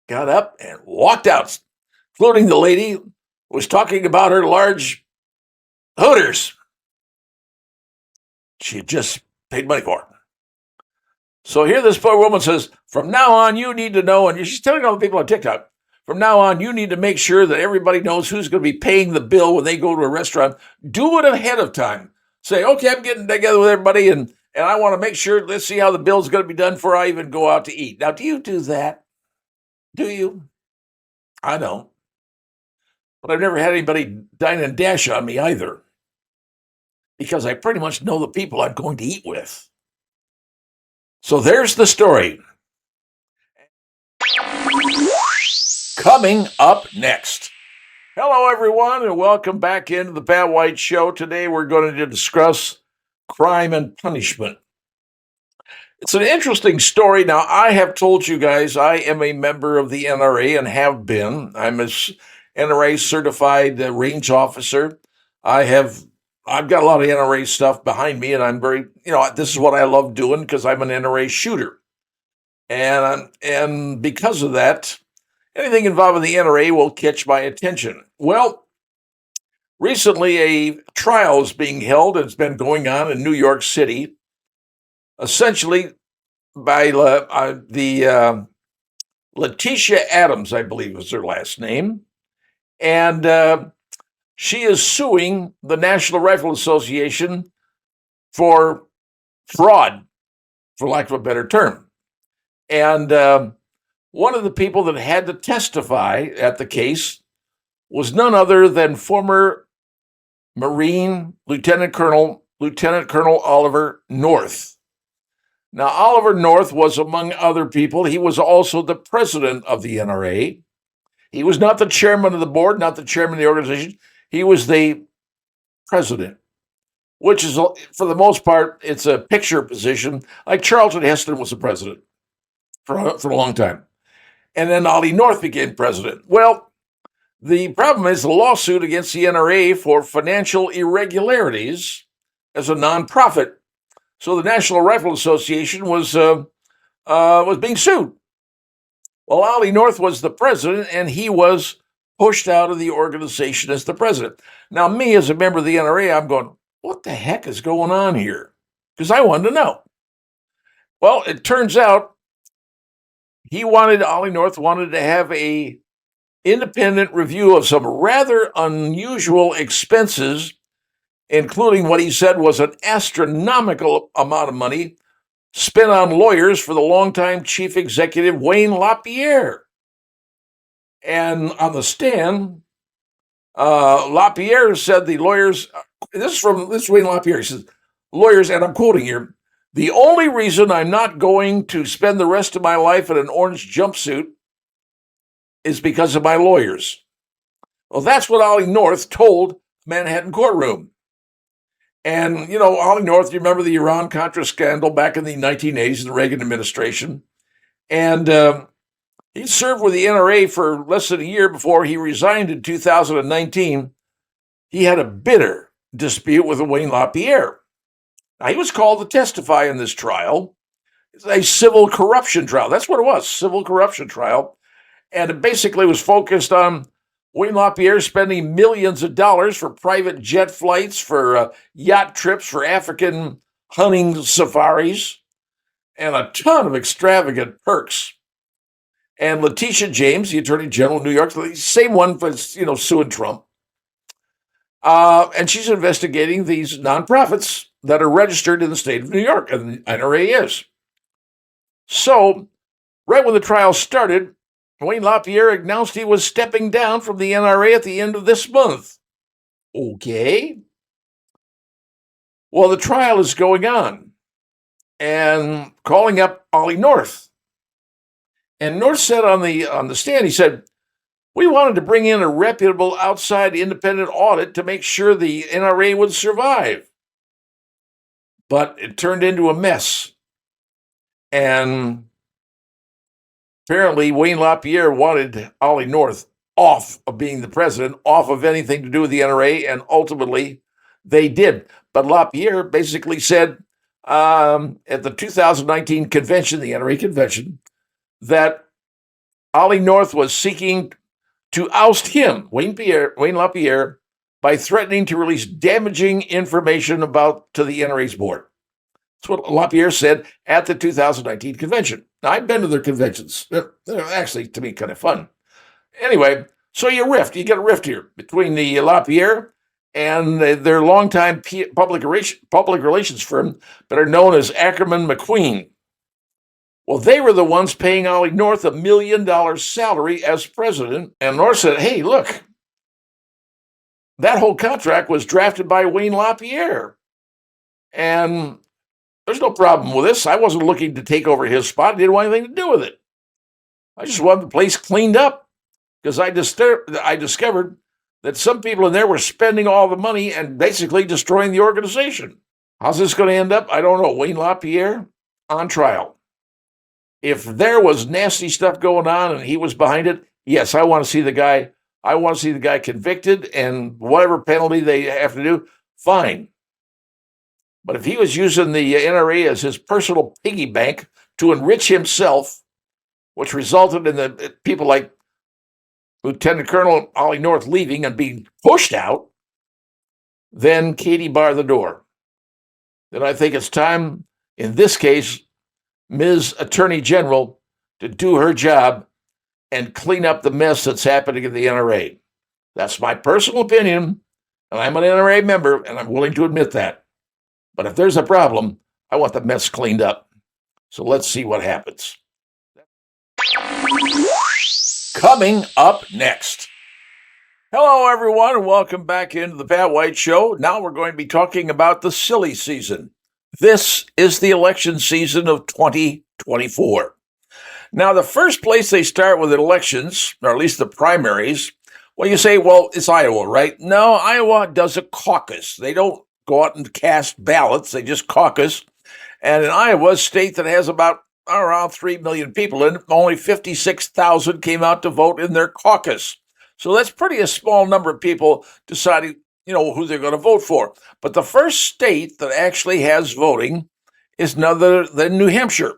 Got up and walked out, including the lady who was talking about her large Hooters. She had just paid money for it. So here this poor woman says, from now on, you need to know, and she's telling all the people on TikTok, from now on, you need to make sure that everybody knows who's going to be paying the bill when they go to a restaurant. Do it ahead of time. Say, okay, I'm getting together with everybody, and I want to make sure, let's see how the bill's going to be done before I even go out to eat. Now, do you do that? Do you? I don't. But I've never had anybody dine and dash on me either, because I pretty much know the people I'm going to eat with. So there's the story. Coming up next. Hello, everyone, and welcome back into the Pat White Show. Today we're going to discuss crime and punishment. It's an interesting story. Now, I have told you guys I am a member of the NRA and have been. I'm a NRA certified range officer. I've got a lot of NRA stuff behind me, and I'm very, this is what I love doing because I'm an NRA shooter. And because of that, anything involving the NRA will catch my attention. Well, recently a trial is being held. It's been going on in New York City, essentially by Letitia Adams, I believe was her last name. And she is suing the National Rifle Association for fraud, for lack of a better term. And one of the people that had to testify at the case was none other than former Marine Lieutenant Colonel Oliver North. Now, Oliver North was, among other people, he was also the president of the NRA. He was not the chairman of the board, not the chairman of the organization. He was the president, which is, for the most part, it's a picture position. Like Charlton Heston was the president for a long time. And then Ollie North became president. Well, the problem is the lawsuit against the NRA for financial irregularities as a nonprofit. So the National Rifle Association was being sued. Well, Ollie North was the president, and he was pushed out of the organization as the president. Now, me as a member of the NRA, I'm going, what the heck is going on here? Because I wanted to know. Well, it turns out Ollie North wanted to have a independent review of some rather unusual expenses, including what he said was an astronomical amount of money spent on lawyers for the longtime chief executive, Wayne Lapierre. And on the stand, Lapierre said the lawyers, this is Wayne Lapierre, he says, lawyers, and I'm quoting here, the only reason I'm not going to spend the rest of my life in an orange jumpsuit is because of my lawyers. Well, that's what Ollie North told Manhattan courtroom. And, Ollie North, you remember the Iran-Contra scandal back in the 1980s in the Reagan administration. And he served with the NRA for less than a year before he resigned in 2019. He had a bitter dispute with Wayne Lapierre. Now, he was called to testify in this trial. It's a civil corruption trial. That's what it was, civil corruption trial. And it basically was focused on Wayne Lapierre spending millions of dollars for private jet flights, for yacht trips, for African hunting safaris, and a ton of extravagant perks. And Letitia James, the Attorney General of New York, the same one for, suing Trump. And she's investigating these nonprofits that are registered in the state of New York, and the NRA is. So, right when the trial started, Wayne Lapierre announced he was stepping down from the NRA at the end of this month. Okay. Well, the trial is going on, and calling up Ollie North. And North said on the stand, he said, we wanted to bring in a reputable outside independent audit to make sure the NRA would survive. But it turned into a mess. And apparently Wayne Lapierre wanted Ollie North off of being the president, off of anything to do with the NRA, and ultimately they did. But Lapierre basically said at the 2019 convention, the NRA convention, that Ollie North was seeking to oust him, Wayne Lapierre, by threatening to release damaging information to the NRA's board. That's what Lapierre said at the 2019 convention. Now, I've been to their conventions. They're actually, to me, kind of fun. Anyway, so you get a rift here between the Lapierre and their longtime public relations firm that are known as Ackerman McQueen. Well, they were the ones paying Ollie North $1 million salary as president. And North said, hey, look, that whole contract was drafted by Wayne Lapierre. And there's no problem with this. I wasn't looking to take over his spot. I didn't want anything to do with it. I just wanted the place cleaned up because I discovered that some people in there were spending all the money and basically destroying the organization. How's this going to end up? I don't know. Wayne Lapierre on trial. If there was nasty stuff going on and he was behind it, yes, I want to see the guy. I want to see the guy convicted, and whatever penalty they have to do, fine. But if he was using the NRA as his personal piggy bank to enrich himself, which resulted in the people like Lieutenant Colonel Ollie North leaving and being pushed out, then Katie bar the door. Then I think it's time, in this case, Ms. Attorney General, to do her job and clean up the mess that's happening in the NRA. That's my personal opinion, and I'm an NRA member, and I'm willing to admit that. But if there's a problem, I want the mess cleaned up. So let's see what happens. Coming up next. Hello, everyone, and welcome back into the Pat White Show. Now we're going to be talking about the silly season. This is the election season of 2024. Now, the first place they start with elections, or at least the primaries, well, you say, well, it's Iowa, right? No, Iowa does a caucus. They don't go out and cast ballots. They just caucus. And in Iowa, a state that has about around 3 million people in it, only 56,000 came out to vote in their caucus. So that's a small number of people deciding, who they're going to vote for. But the first state that actually has voting is none other than New Hampshire.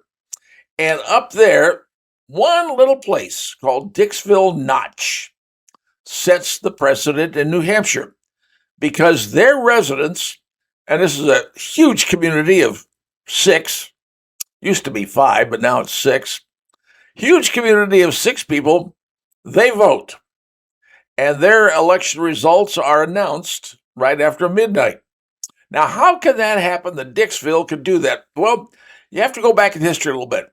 And up there, one little place called Dixville Notch sets the precedent in New Hampshire because their residents, and this is a huge community of 6, used to be 5, but now it's 6, huge community of 6 people, they vote. And their election results are announced right after midnight. Now, how can that happen that Dixville could do that? Well, you have to go back in history a little bit.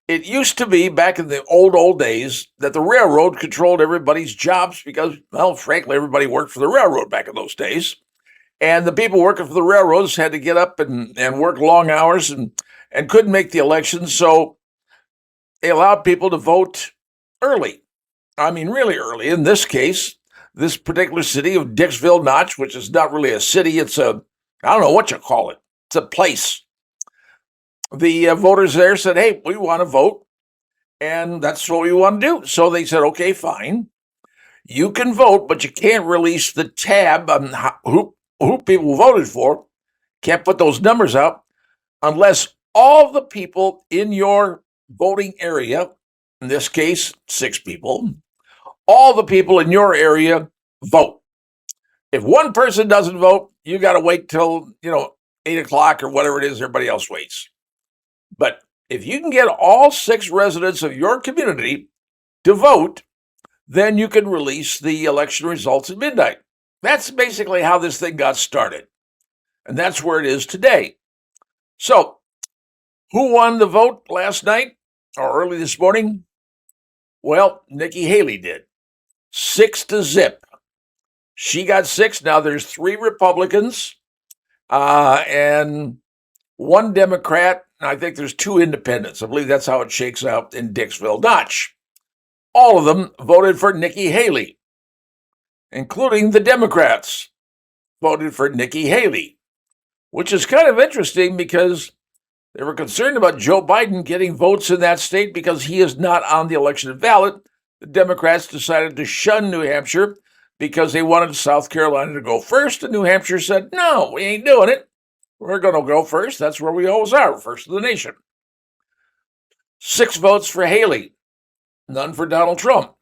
It used to be, back in the old days, that the railroad controlled everybody's jobs because, well, frankly, everybody worked for the railroad back in those days. And the people working for the railroads had to get up and work long hours and couldn't make the elections, so they allowed people to vote early. I mean, really early. In this case, this particular city of Dixville Notch, which is not really a city, I don't know what you call it. It's a place. The voters there said, hey, we want to vote, and that's what we want to do. So they said, okay, fine. You can vote, but you can't release the tab on who people voted for. Can't put those numbers out unless all the people in your voting area, in this case, 6 people, all the people in your area vote. If one person doesn't vote, you got to wait till, 8 o'clock or whatever it is everybody else waits. But if you can get all 6 residents of your community to vote, then you can release the election results at midnight. That's basically how this thing got started. And that's where it is today. So, who won the vote last night or early this morning? Well, Nikki Haley did. 6-0. She got 6. Now there's 3 Republicans and 1 Democrat I think there's 2 independents. I believe that's how it shakes out in Dixville Notch. All of them voted for Nikki Haley, including the Democrats voted for Nikki Haley, which is kind of interesting because they were concerned about Joe Biden getting votes in that state because he is not on the election ballot. The Democrats decided to shun New Hampshire because they wanted South Carolina to go first, and New Hampshire said, no, we ain't doing it. We're going to go first. That's where we always are, first in the nation. 6 votes for Haley, none for Donald Trump.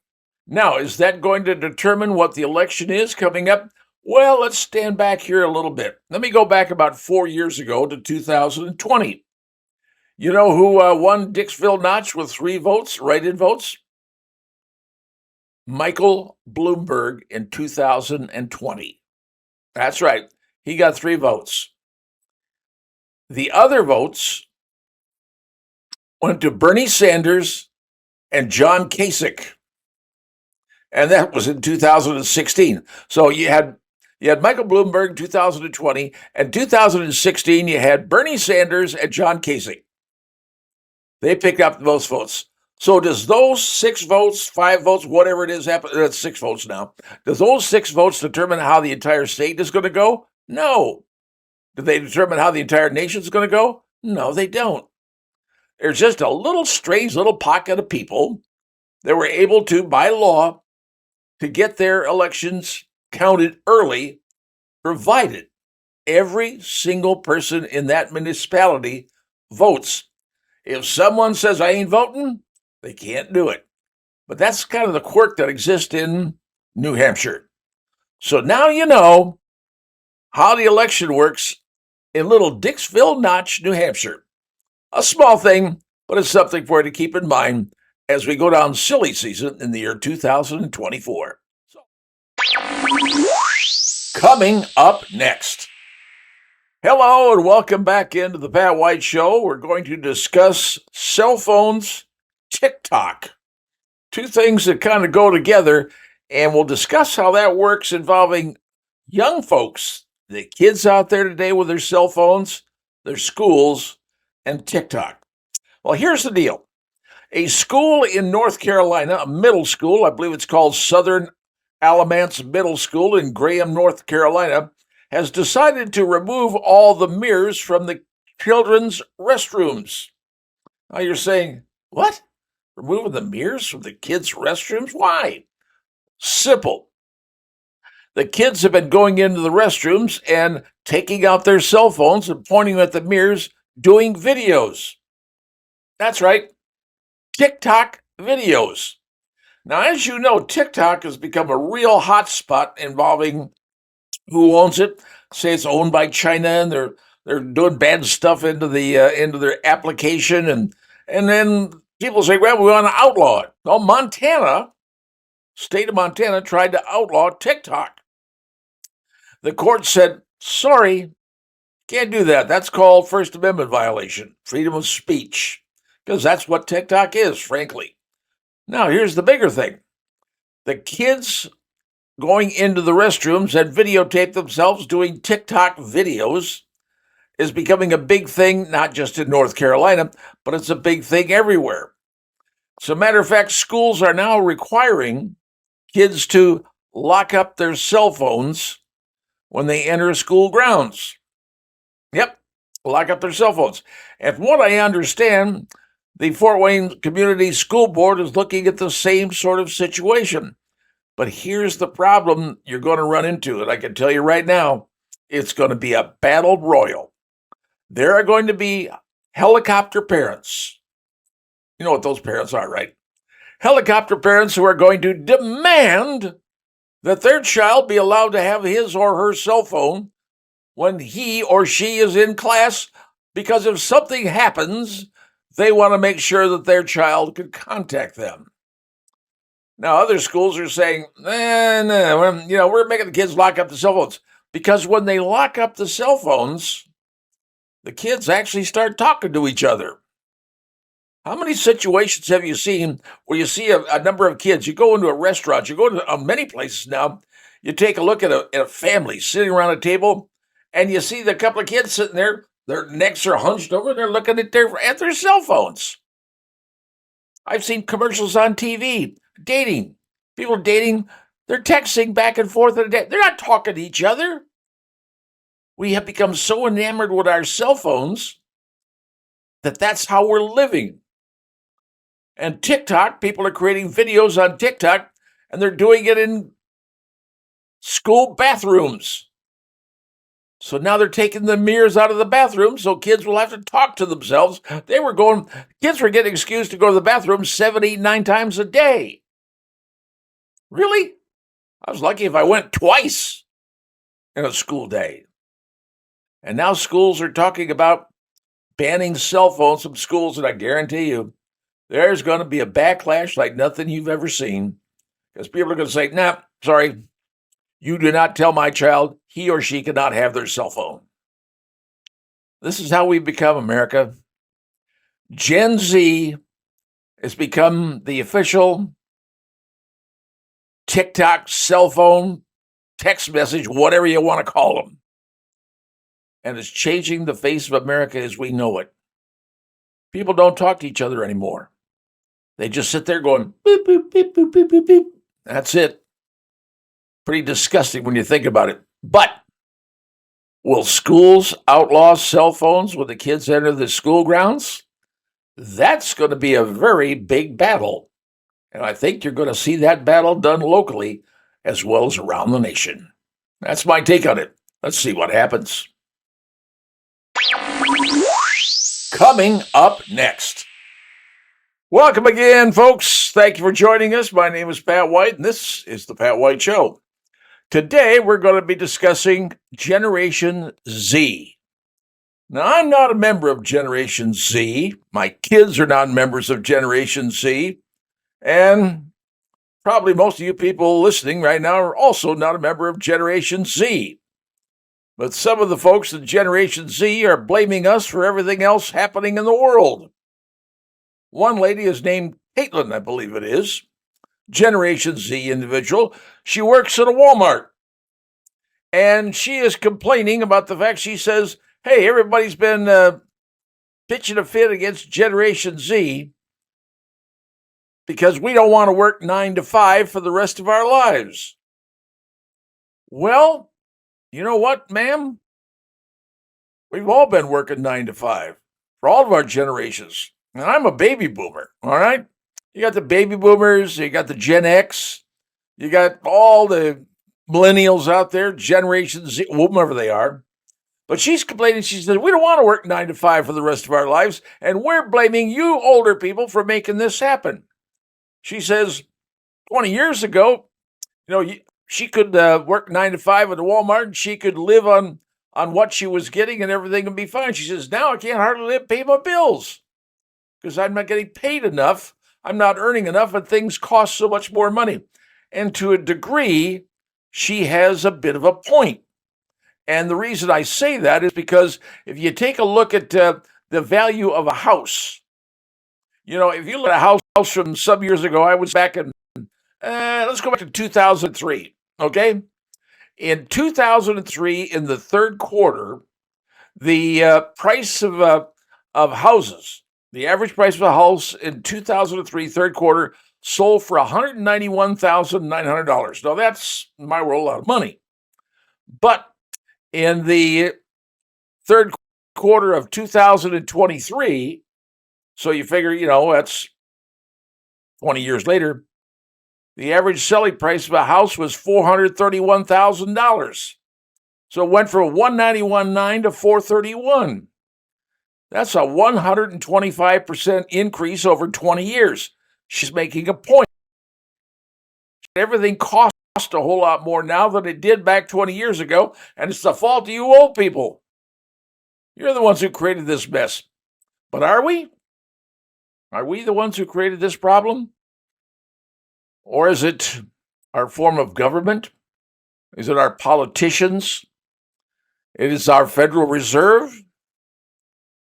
Now, is that going to determine what the election is coming up? Well, let's stand back here a little bit. Let me go back about 4 years ago to 2020. You know who won Dixville Notch with 3 votes, write-in votes? Michael Bloomberg in 2020. That's right. He got 3 votes. The other votes went to Bernie Sanders and John Kasich. And that was in 2016. So you had Michael Bloomberg in 2020, and 2016 you had Bernie Sanders and John Kasich. They picked up the most votes. So does those 6 votes, 5 votes, whatever it is, happen? That's 6 votes now. Does those 6 votes determine how the entire state is going to go? No. Do they determine how the entire nation is going to go? No, they don't. There's just a little strange little pocket of people that were able to, by law, to get their elections counted early, provided every single person in that municipality votes. If someone says, I ain't voting, they can't do it. But that's kind of the quirk that exists in New Hampshire. So now you know how the election works in little Dixville Notch, New Hampshire. A small thing, but it's something for you to keep in mind as we go down silly season in the year 2024. Coming up next. Hello and welcome back into the Pat White Show. We're going to discuss cell phones, TikTok. 2 things that kind of go together, and we'll discuss how that works involving young folks, the kids out there today with their cell phones, their schools, and TikTok. Well, here's the deal. A school in North Carolina, a middle school, I believe it's called Southern Alamance Middle School in Graham, North Carolina, has decided to remove all the mirrors from the children's restrooms. Now you're saying, what? Removing the mirrors from the kids' restrooms? Why? Simple. The kids have been going into the restrooms and taking out their cell phones and pointing at the mirrors, doing videos. That's right. TikTok videos. Now, as you know, TikTok has become a real hot spot involving who owns it. Say it's owned by China, and they're doing bad stuff into their application, and then people say, well, we want to outlaw it. Well, state of Montana tried to outlaw TikTok. The court said, sorry, can't do that. That's called First Amendment violation, freedom of speech, because that's what TikTok is, frankly. Now, here's the bigger thing. The kids going into the restrooms and videotape themselves doing TikTok videos is becoming a big thing, not just in North Carolina, but it's a big thing everywhere. As a matter of fact, schools are now requiring kids to lock up their cell phones when they enter school grounds. Yep, lock up their cell phones. And from what I understand, the Fort Wayne Community School Board is looking at the same sort of situation. But here's the problem you're going to run into, and I can tell you right now, it's going to be a battle royal. There are going to be helicopter parents. You know what those parents are, right? Helicopter parents who are going to demand that their child be allowed to have his or her cell phone when he or she is in class, because if something happens, they want to make sure that their child can contact them. Now, other schools are saying, no, we're making the kids lock up the cell phones. Because when they lock up the cell phones, the kids actually start talking to each other. How many situations have you seen where you see a number of kids? You go into a restaurant, you go to many places now, you take a look at a family sitting around a table, and you see the couple of kids sitting there Their necks are hunched over. They're looking at their cell phones. I've seen commercials on TV, dating. People dating, they're texting back and forth. They're not talking to each other. We have become so enamored with our cell phones that that's how we're living. And TikTok, people are creating videos on TikTok, and they're doing it in school bathrooms. So now they're taking the mirrors out of the bathroom so kids will have to talk to themselves. Kids were getting excused to go to the bathroom 7, 8, 9 times a day. Really? I was lucky if I went twice in a school day. And now schools are talking about banning cell phones from schools, and I guarantee you, there's going to be a backlash like nothing you've ever seen. Because people are going to say, nah, sorry, you do not tell my child he or she cannot have their cell phone. This is how we've become, America. Gen Z has become the official TikTok, cell phone, text message, whatever you want to call them. And it's changing the face of America as we know it. People don't talk to each other anymore. They just sit there going, boop, boop, beep, boop, boop, boop, beep. That's it. Pretty disgusting when you think about it. But will schools outlaw cell phones when the kids enter the school grounds? That's going to be a very big battle. And I think you're going to see that battle done locally as well as around the nation. That's my take on it. Let's see what happens. Coming up next. Welcome again, folks. Thank you for joining us. My name is Pat White, and this is The Pat White Show. Today, we're going to be discussing Generation Z. Now, I'm not a member of Generation Z. My kids are not members of Generation Z. And probably most of you people listening right now are also not a member of Generation Z. But some of the folks in Generation Z are blaming us for everything else happening in the world. One lady is named Caitlin, I believe it is. Generation Z individual. She works at a Walmart. And she is complaining about the fact, she says, hey, everybody's been pitching a fit against Generation Z because we don't want to work 9 to 5 for the rest of our lives. Well, you know what, ma'am? We've all been working 9 to 5 for all of our generations. And I'm a baby boomer, all right? You got the baby boomers, you got the Gen X, you got all the millennials out there, Generation Z, whomever they are. But she's complaining, she says, we don't want to work 9 to 5 for the rest of our lives, and we're blaming you older people for making this happen. She says, 20 years ago, she could work 9 to 5 at the Walmart, and she could live on what she was getting, and everything would be fine. She says, now I can't hardly pay my bills because I'm not getting paid enough. I'm not earning enough, and things cost so much more money. And to a degree, she has a bit of a point. And the reason I say that is because if you take a look at the value of a house, if you look at a house from some years ago, I was back in, let's go back to 2003, okay? In 2003, in the third quarter, the price of houses, the average price of a house in 2003 third quarter sold for $191,900. Now, that's, in my world, a lot of money. But in the third quarter of 2023, so you figure, that's 20 years later, the average selling price of a house was $431,000. So it went from $191,900 to $431,000. That's a 125% increase over 20 years. She's making a point. Everything costs a whole lot more now than it did back 20 years ago, and it's the fault of you old people. You're the ones who created this mess. But are we? Are we the ones who created this problem? Or is it our form of government? Is it our politicians? It is our Federal Reserve?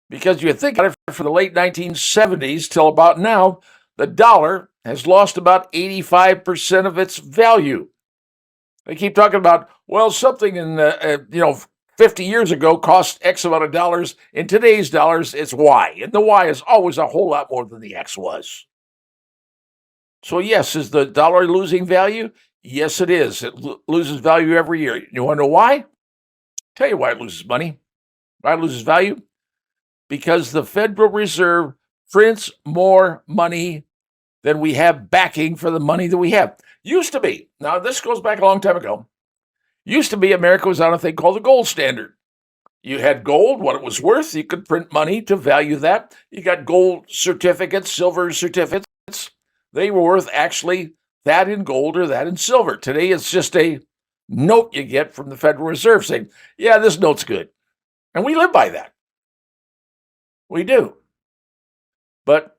Because you think about it, from the late 1970s till about now, the dollar has lost about 85% of its value. They keep talking about, well, something in, 50 years ago cost X amount of dollars. In today's dollars, it's Y. And the Y is always a whole lot more than the X was. So yes, is the dollar losing value? Yes, it is. It loses value every year. You want to know why? Tell you why it loses money. Why it loses value? Because the Federal Reserve prints more money than we have backing for the money that we have. Used to be. Now, this goes back a long time ago. Used to be America was on a thing called the gold standard. You had gold, what it was worth. You could print money to value that. You got gold certificates, silver certificates. They were worth actually that in gold or that in silver. Today, it's just a note you get from the Federal Reserve saying, yeah, this note's good. And we live by that. We do. But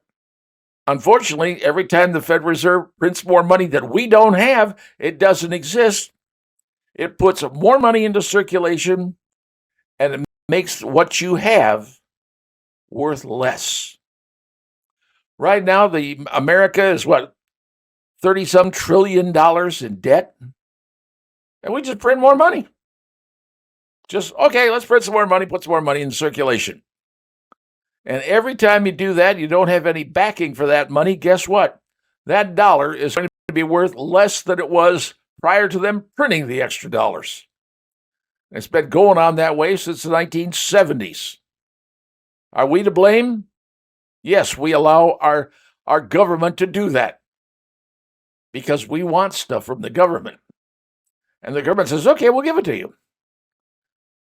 unfortunately, every time the Federal Reserve prints more money that we don't have, it doesn't exist. It puts more money into circulation, and it makes what you have worth less. Right now, America is what, 30-some trillion dollars in debt? And we just print more money. Just, okay, let's print some more money, put some more money in circulation. And every time you do that, you don't have any backing for that money. Guess what? That dollar is going to be worth less than it was prior to them printing the extra dollars. It's been going on that way since the 1970s. Are we to blame? Yes, we allow our government to do that because we want stuff from the government. And the government says, okay, we'll give it to you.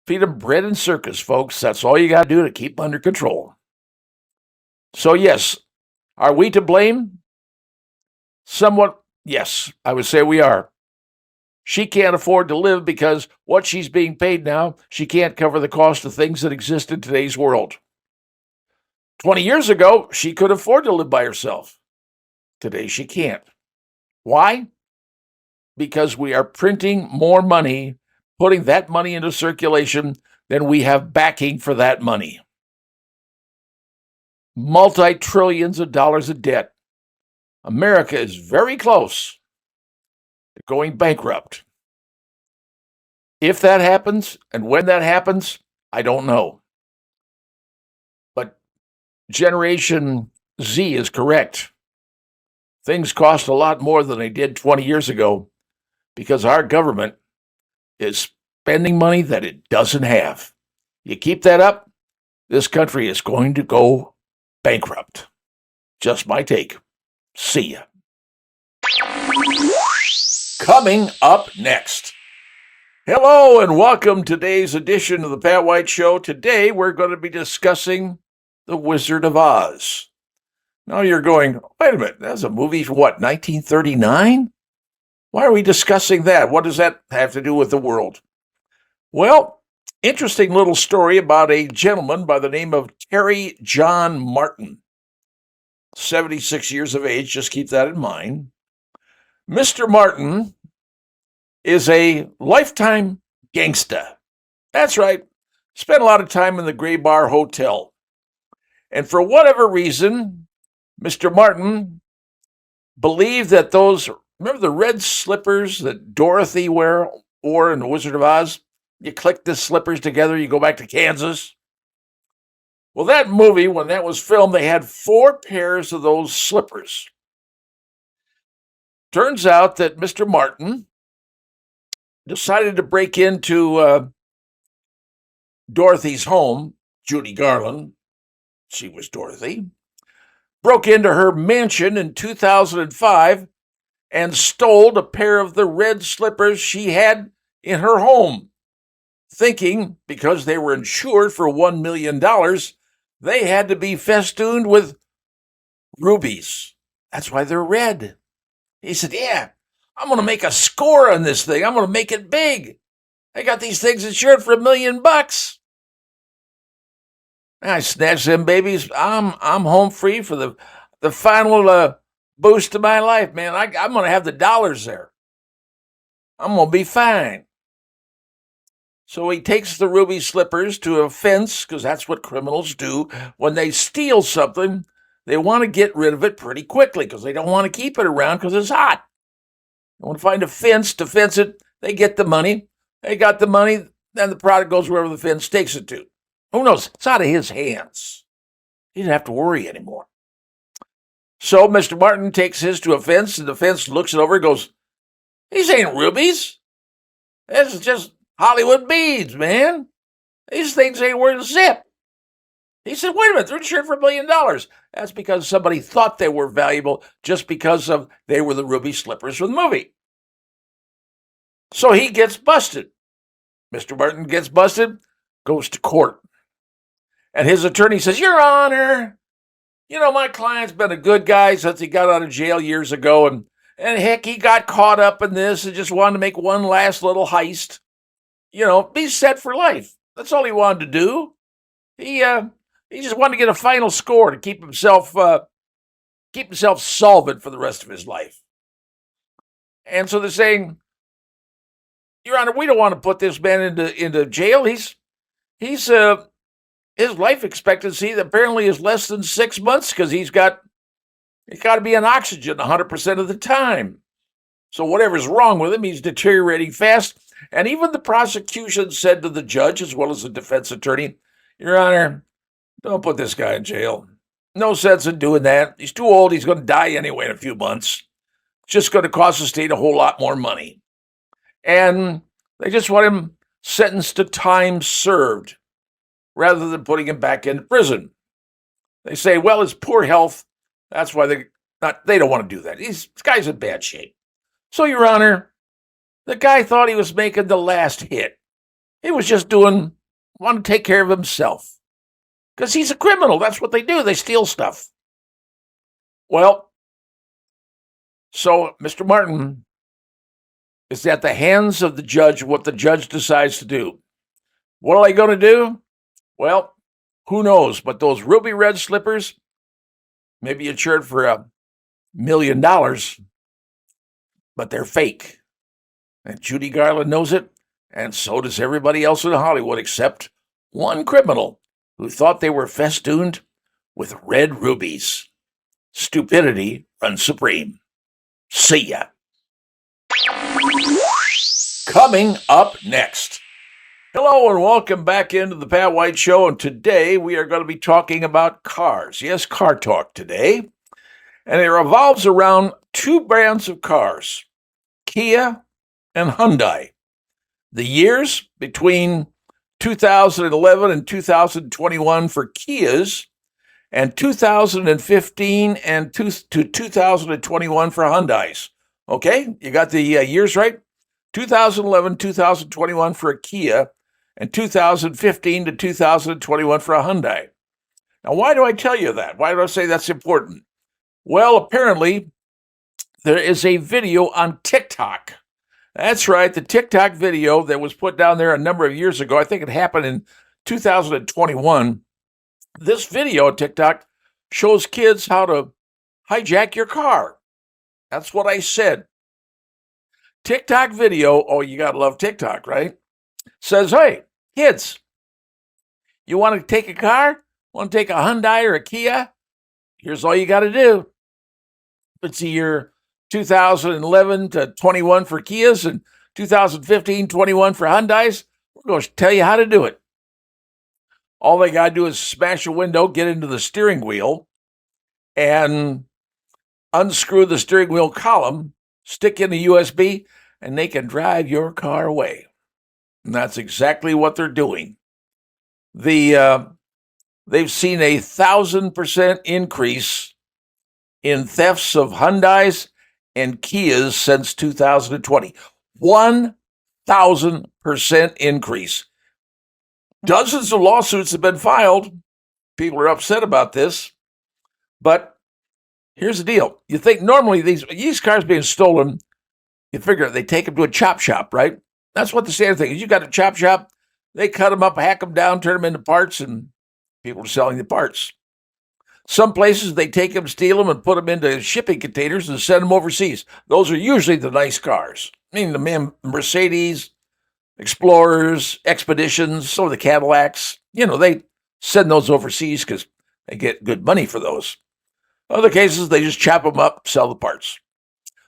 Feed them bread and circus, folks. That's all you got to do to keep them under control. So yes, are we to blame? Somewhat, yes, I would say we are. She can't afford to live because what she's being paid now, she can't cover the cost of things that exist in today's world. 20 years ago, she could afford to live by herself. Today, she can't. Why? Because we are printing more money, putting that money into circulation than we have backing for that money. Multi-trillions of dollars of debt. America is very close to going bankrupt. If that happens, and when that happens, I don't know. But Generation Z is correct. Things cost a lot more than they did 20 years ago because our government is spending money that it doesn't have. You keep that up, this country is going to go bankrupt. Just my take. See ya. Coming up next. Hello and welcome to today's edition of the Pat White Show. Today we're going to be discussing The Wizard of Oz. Now you're going, wait a minute, that's a movie from what, 1939? Why are we discussing that? What does that have to do with the world? Well, interesting little story about a gentleman by the name of Terry John Martin. 76 years of age, just keep that in mind. Mr. Martin is a lifetime gangsta. That's right. Spent a lot of time in the Gray Bar Hotel. And for whatever reason, Mr. Martin believed that remember the red slippers that Dorothy wore in The Wizard of Oz? You click the slippers together, you go back to Kansas. Well, that movie, when that was filmed, they had 4 pairs of those slippers. Turns out that Mr. Martin decided to break into Dorothy's home, Judy Garland. She was Dorothy. Broke into her mansion in 2005 and stole a pair of the red slippers she had in her home, thinking because they were insured for $1 million, they had to be festooned with rubies. That's why they're red. He said, yeah, I'm going to make a score on this thing. I'm going to make it big. I got these things insured for $1 million. I snatched them babies. I'm home free for the final boost of my life, man. I'm going to have the dollars there. I'm going to be fine. So he takes the ruby slippers to a fence, because that's what criminals do. When they steal something, they want to get rid of it pretty quickly because they don't want to keep it around because it's hot. They want to find a fence to fence it. They get the money. They got the money. then the product goes wherever the fence takes it to. Who knows? It's out of his hands. He didn't have to worry anymore. So Mr. Martin takes his to a fence, and the fence looks it over and goes, these ain't rubies. This is just Hollywood beads, man. These things ain't worth a zip. He said, wait a minute, they're insured for $1 million. That's because somebody thought they were valuable just because of they were the ruby slippers from the movie. So he gets busted. Mr. Martin gets busted, goes to court. And his attorney says, Your Honor, my client's been a good guy since he got out of jail years ago. And heck, he got caught up in this and just wanted to make one last little heist. Be set for life. That's all he wanted to do. He just wanted to get a final score to keep himself solvent for the rest of his life. And so they're saying, Your Honor, we don't want to put this man into jail. His life expectancy apparently is less than 6 months because he's got to be on oxygen 100% of the time. So whatever's wrong with him, he's deteriorating fast. And even the prosecution said to the judge, as well as the defense attorney, Your Honor, don't put this guy in jail. No sense in doing that. He's too old. He's going to die anyway in a few months. It's just going to cost the state a whole lot more money. And they just want him sentenced to time served rather than putting him back into prison. They say, well, his poor health, that's why they don't want to do that. This guy's in bad shape. So, Your Honor, the guy thought he was making the last hit. He was just wanted to take care of himself. Because he's a criminal. That's what they do. They steal stuff. Well, so Mr. Martin is at the hands of the judge what the judge decides to do. What are they going to do? Well, who knows? But those ruby red slippers may be insured for $1 million, but they're fake. And Judy Garland knows it, and so does everybody else in Hollywood except one criminal who thought they were festooned with red rubies. Stupidity runs supreme. See ya. Coming up next. Hello and welcome back into the Pat White Show, and today we are going to be talking about cars. Yes, car talk today. And it revolves around two brands of cars, Kia and Hyundai. The years between 2011 and 2021 for Kias, and 2015 and to 2021 for Hyundais. Okay, you got the years right? 2011, 2021 for a Kia, and 2015 to 2021 for a Hyundai. Now, why do I tell you that? Why do I say that's important? Well, apparently, there is a video on TikTok. That's right, the TikTok video that was put down there a number of years ago. I think it happened in 2021. This video on TikTok shows kids how to hijack your car. That's what I said. TikTok video, oh, you got to love TikTok, right? Says, hey, kids, you want to take a car? Want to take a Hyundai or a Kia? Here's all you got to do. It's the year 2011 to 21 for Kias and 2015, 21 for Hyundais. We're going to tell you how to do it. All they got to do is smash a window, get into the steering wheel, and unscrew the steering wheel column, stick in the USB, and they can drive your car away. And that's exactly what they're doing. They've seen 1,000% increase in thefts of Hyundais and Kias since 2020. 1,000% increase. Dozens of lawsuits have been filed. People are upset about this. But here's the deal. You think normally these cars being stolen, you figure they take them to a chop shop, right? That's what the standard thing is. You got a chop shop, they cut them up, hack them down, turn them into parts, and people are selling the parts. Some places they take them, steal them, and put them into shipping containers and send them overseas. Those are usually the nice cars. I mean, the Mercedes, Explorers, Expeditions, some of the Cadillacs. They send those overseas because they get good money for those. Other cases, they just chop them up, sell the parts.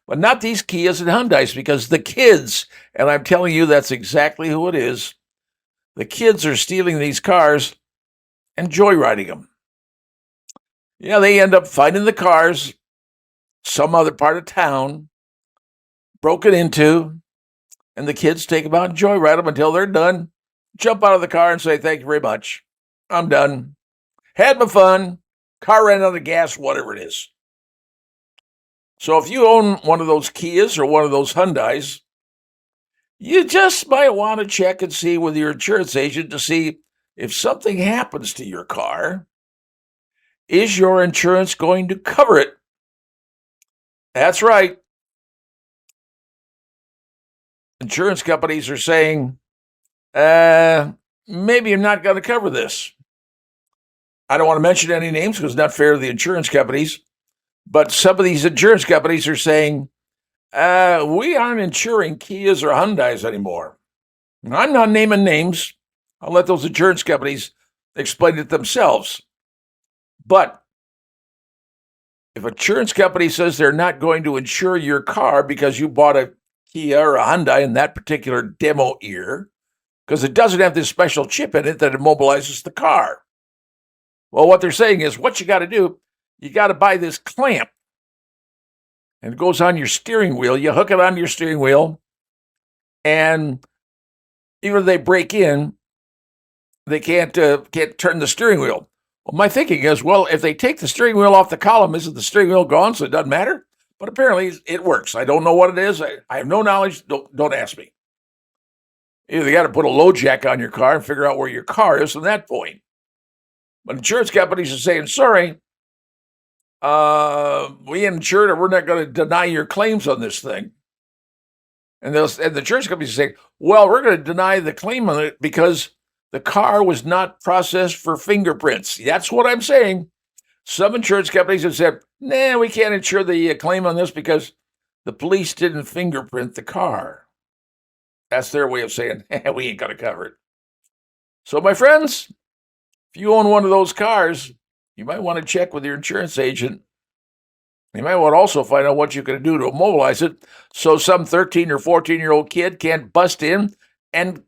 But not these Kias and Hyundais, because the kids, and I'm telling you that's exactly who it is, the kids are stealing these cars and joyriding them. Yeah, they end up finding the cars, some other part of town, broken into, and the kids take them out and joyride them until they're done, jump out of the car and say, "Thank you very much. I'm done. Had my fun. Car ran out of gas," whatever it is. So if you own one of those Kias or one of those Hyundais, you just might want to check and see with your insurance agent to see if something happens to your car, is your insurance going to cover it? That's right. Insurance companies are saying, maybe you're not going to cover this. I don't want to mention any names because it's not fair to the insurance companies, but some of these insurance companies are saying, we aren't insuring Kias or Hyundais anymore. I'm not naming names. I'll let those insurance companies explain it themselves. But if an insurance company says they're not going to insure your car because you bought a Kia or a Hyundai in that particular demo year, because it doesn't have this special chip in it that immobilizes the car. Well, what they're saying is what you got to do, you got to buy this clamp. And it goes on your steering wheel. You hook it onto your steering wheel, and even if they break in, they can't turn the steering wheel. Well, my thinking is, well, if they take the steering wheel off the column, isn't the steering wheel gone, so it doesn't matter? But apparently it works. I don't know what it is. I have no knowledge. Don't ask me. Either you got to put a low jack on your car and figure out where your car is from that point. But insurance companies are saying, sorry, we insured it. We're not going to deny your claims on this thing. And the insurance companies are saying, well, we're going to deny the claim on it because the car was not processed for fingerprints. That's what I'm saying. Some insurance companies have said, nah, we can't insure the claim on this because the police didn't fingerprint the car. That's their way of saying, we ain't going to cover it. So, my friends, if you own one of those cars, you might want to check with your insurance agent. You might want to also find out what you can do to immobilize it so some 13 or 14-year-old kid can't bust in and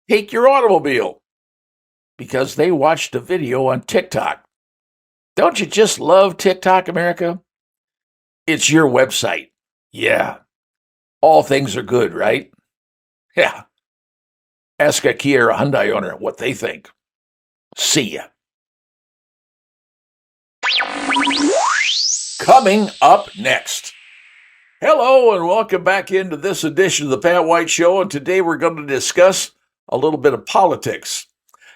take your automobile because they watched a video on TikTok. Don't you just love TikTok, America? It's your website. Yeah. All things are good, right? Yeah. Ask a Kia or a Hyundai owner what they think. See ya. Coming up next. Hello and welcome back into this edition of the Pat White Show. And today we're going to discuss a little bit of politics.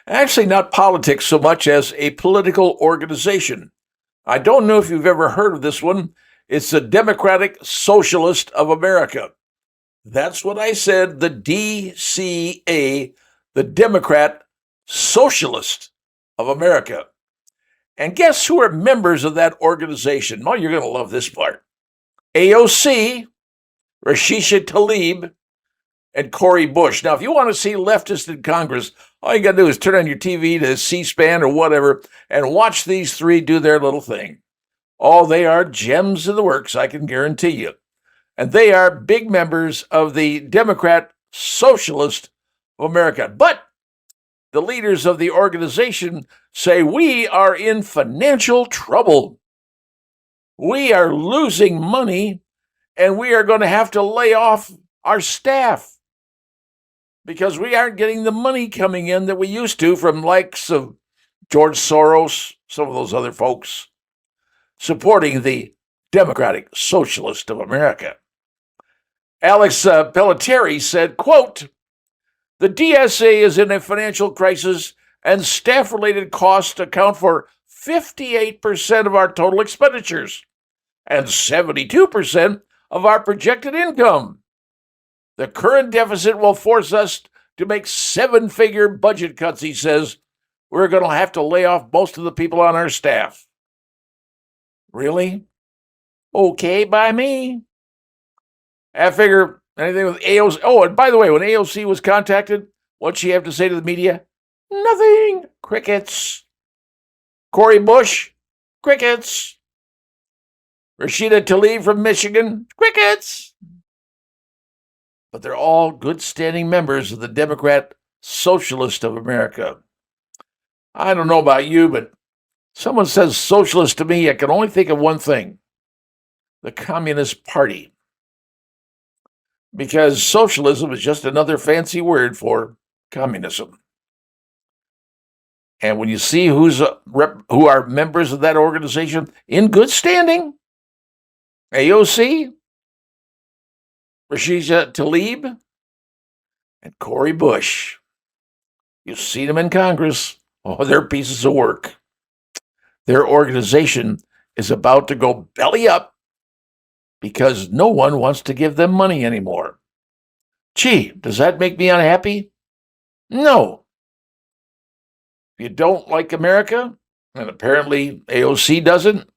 Actually, not politics so much as a political organization. I don't know if you've ever heard of this one. It's the Democratic Socialists of America. That's what I said, the DCA, the Democrat Socialist of America. And guess who are members of that organization? Oh, you're going to love this part. AOC, Rashida Tlaib, and Cori Bush. Now, if you want to see leftists in Congress, all you got to do is turn on your TV to C-SPAN or whatever and watch these three do their little thing. Oh, they are gems in the works, I can guarantee you. And they are big members of the Democrat Socialist of America. But the leaders of the organization say we are in financial trouble. We are losing money, and we are going to have to lay off our staff because we aren't getting the money coming in that we used to from likes of George Soros, some of those other folks, supporting the Democratic Socialist of America. Alex Pelletieri said, quote, the DSA is in a financial crisis and staff-related costs account for 58% of our total expenditures and 72% of our projected income. The current deficit will force us to make seven-figure budget cuts, he says. We're going to have to lay off most of the people on our staff. Really? Okay by me. I figure anything with AOC. Oh, and by the way, when AOC was contacted, what'd she have to say to the media? Nothing. Crickets. Cori Bush? Crickets. Rashida Tlaib from Michigan? Crickets. But they're all good standing members of the Democrat Socialist of America. I don't know about you, but someone says socialist to me, I can only think of one thing: the Communist Party. Because socialism is just another fancy word for communism. And when you see who are members of that organization in good standing, AOC, Rashida Tlaib, and Cori Bush. You've seen them in Congress. Oh, they're pieces of work. Their organization is about to go belly up because no one wants to give them money anymore. Gee, does that make me unhappy? No. If you don't like America, and apparently AOC doesn't,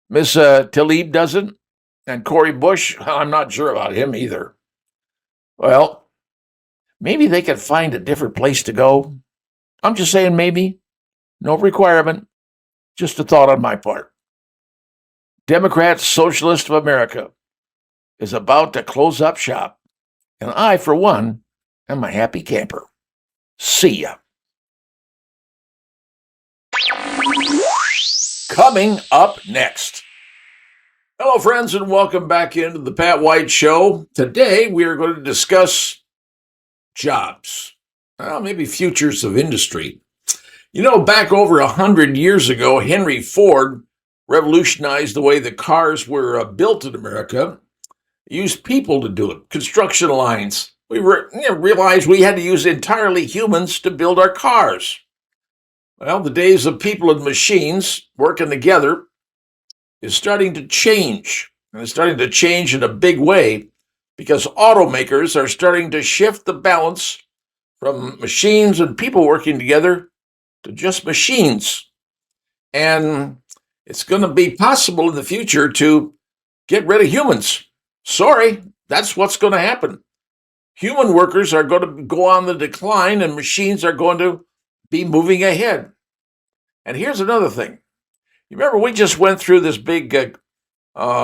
Miss Tlaib doesn't, and Cori Bush, I'm not sure about him either. Well, maybe they could find a different place to go. I'm just saying maybe. No requirement. Just a thought on my part. Democrat Socialist of America is about to close up shop, and I, for one, am a happy camper. See ya. Coming up next. Hello, friends, and welcome back into the Pat White Show. Today, we are going to discuss jobs, maybe futures of industry. You know, back over 100 years ago, Henry Ford revolutionized the way the cars were built in America. He used people to do it, construction lines. We realized we had to use entirely humans to build our cars. Well, the days of people and machines working together is starting to change, and it's starting to change in a big way because automakers are starting to shift the balance from machines and people working together to just machines. And it's going to be possible in the future to get rid of humans. Sorry, that's what's going to happen. Human workers are going to go on the decline and machines are going to be moving ahead. And here's another thing. You remember we just went through this big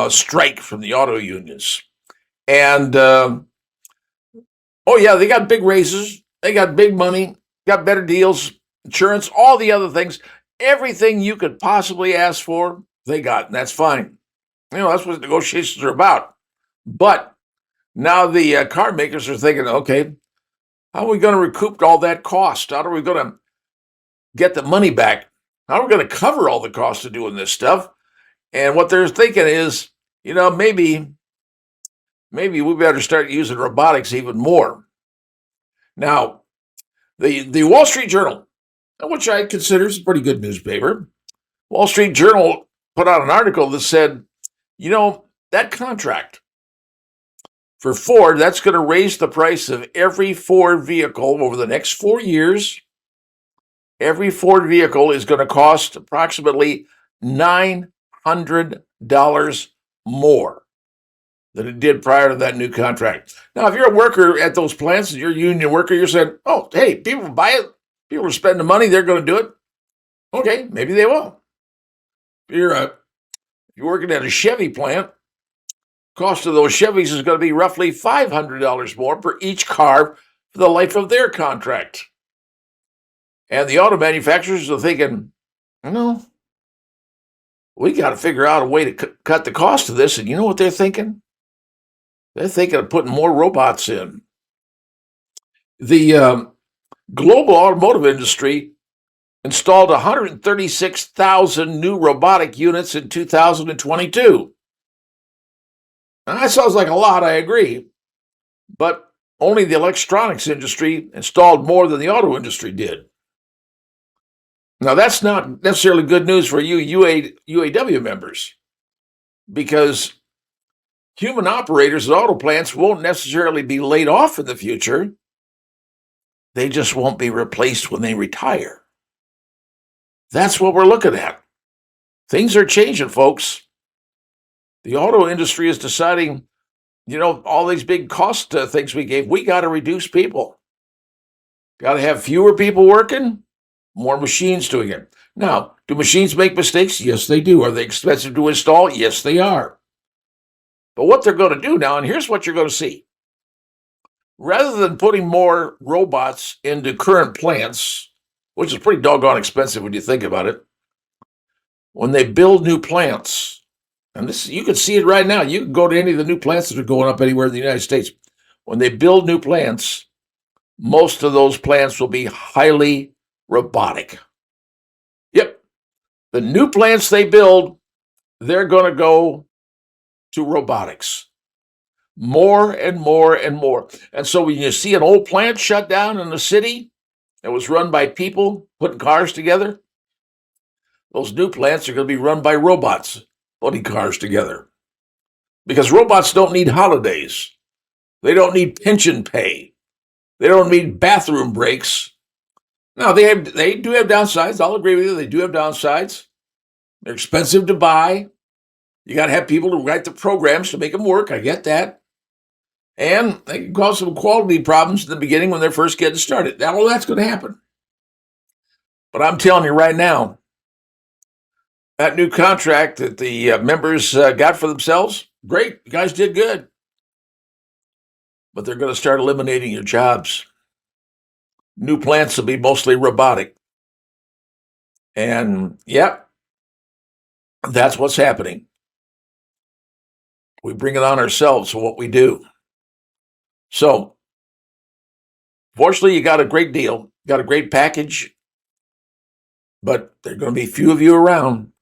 strike from the auto unions. And, they got big raises. They got big money, got better deals, insurance, all the other things. Everything you could possibly ask for, they got, and that's fine. You know, that's what negotiations are about. But now the car makers are thinking, okay, how are we going to recoup all that cost? How are we going to get the money back? How are we going to cover all the costs of doing this stuff? And what they're thinking is, you know, maybe we better start using robotics even more. Now, the Wall Street Journal, which I consider is a pretty good newspaper, Wall Street Journal put out an article that said, you know, that contract for Ford, that's going to raise the price of every Ford vehicle over the next 4 years. Every Ford vehicle is going to cost approximately $900 more than it did prior to that new contract. Now, if you're a worker at those plants and you're a union worker, you're saying, oh, hey, people buy it. People are spending money. They're going to do it. Okay, maybe they will. If you're working at a Chevy plant, cost of those Chevys is going to be roughly $500 more per each car for the life of their contract. And the auto manufacturers are thinking, no, we got to figure out a way to cut the cost of this. And you know what they're thinking? They're thinking of putting more robots in. The global automotive industry installed 136,000 new robotic units in 2022. Now, that sounds like a lot, I agree. But only the electronics industry installed more than the auto industry did. Now, that's not necessarily good news for you UAW members, because human operators at auto plants won't necessarily be laid off in the future. They just won't be replaced when they retire. That's what we're looking at. Things are changing, folks. The auto industry is deciding, you know, all these big cost things we gave, we got to reduce people. Got to have fewer people working, more machines doing it. Now, do machines make mistakes? Yes, they do. Are they expensive to install? Yes, they are. But what they're going to do now, and here's what you're going to see. Rather than putting more robots into current plants, which is pretty doggone expensive when you think about it, when they build new plants, and this you can see it right now. You can go to any of the new plants that are going up anywhere in the United States. When they build new plants, most of those plants will be highly robotic. Yep. The new plants they build, they're going to go to robotics. More and more and more. And so when you see an old plant shut down in the city that was run by people putting cars together, those new plants are going to be run by robots putting cars together. Because robots don't need holidays. They don't need pension pay. They don't need bathroom breaks. No, they do have downsides. I'll agree with you. They do have downsides. They're expensive to buy. You got to have people to write the programs to make them work. I get that. And they can cause some quality problems in the beginning when they're first getting started. Now, all that's going to happen. But I'm telling you right now, that new contract that the members got for themselves, great. You guys did good. But they're going to start eliminating your jobs. New plants will be mostly robotic. And, yep, that's what's happening. We bring it on ourselves for what we do. So, fortunately, you got a great deal, got a great package, but there are going to be few of you around,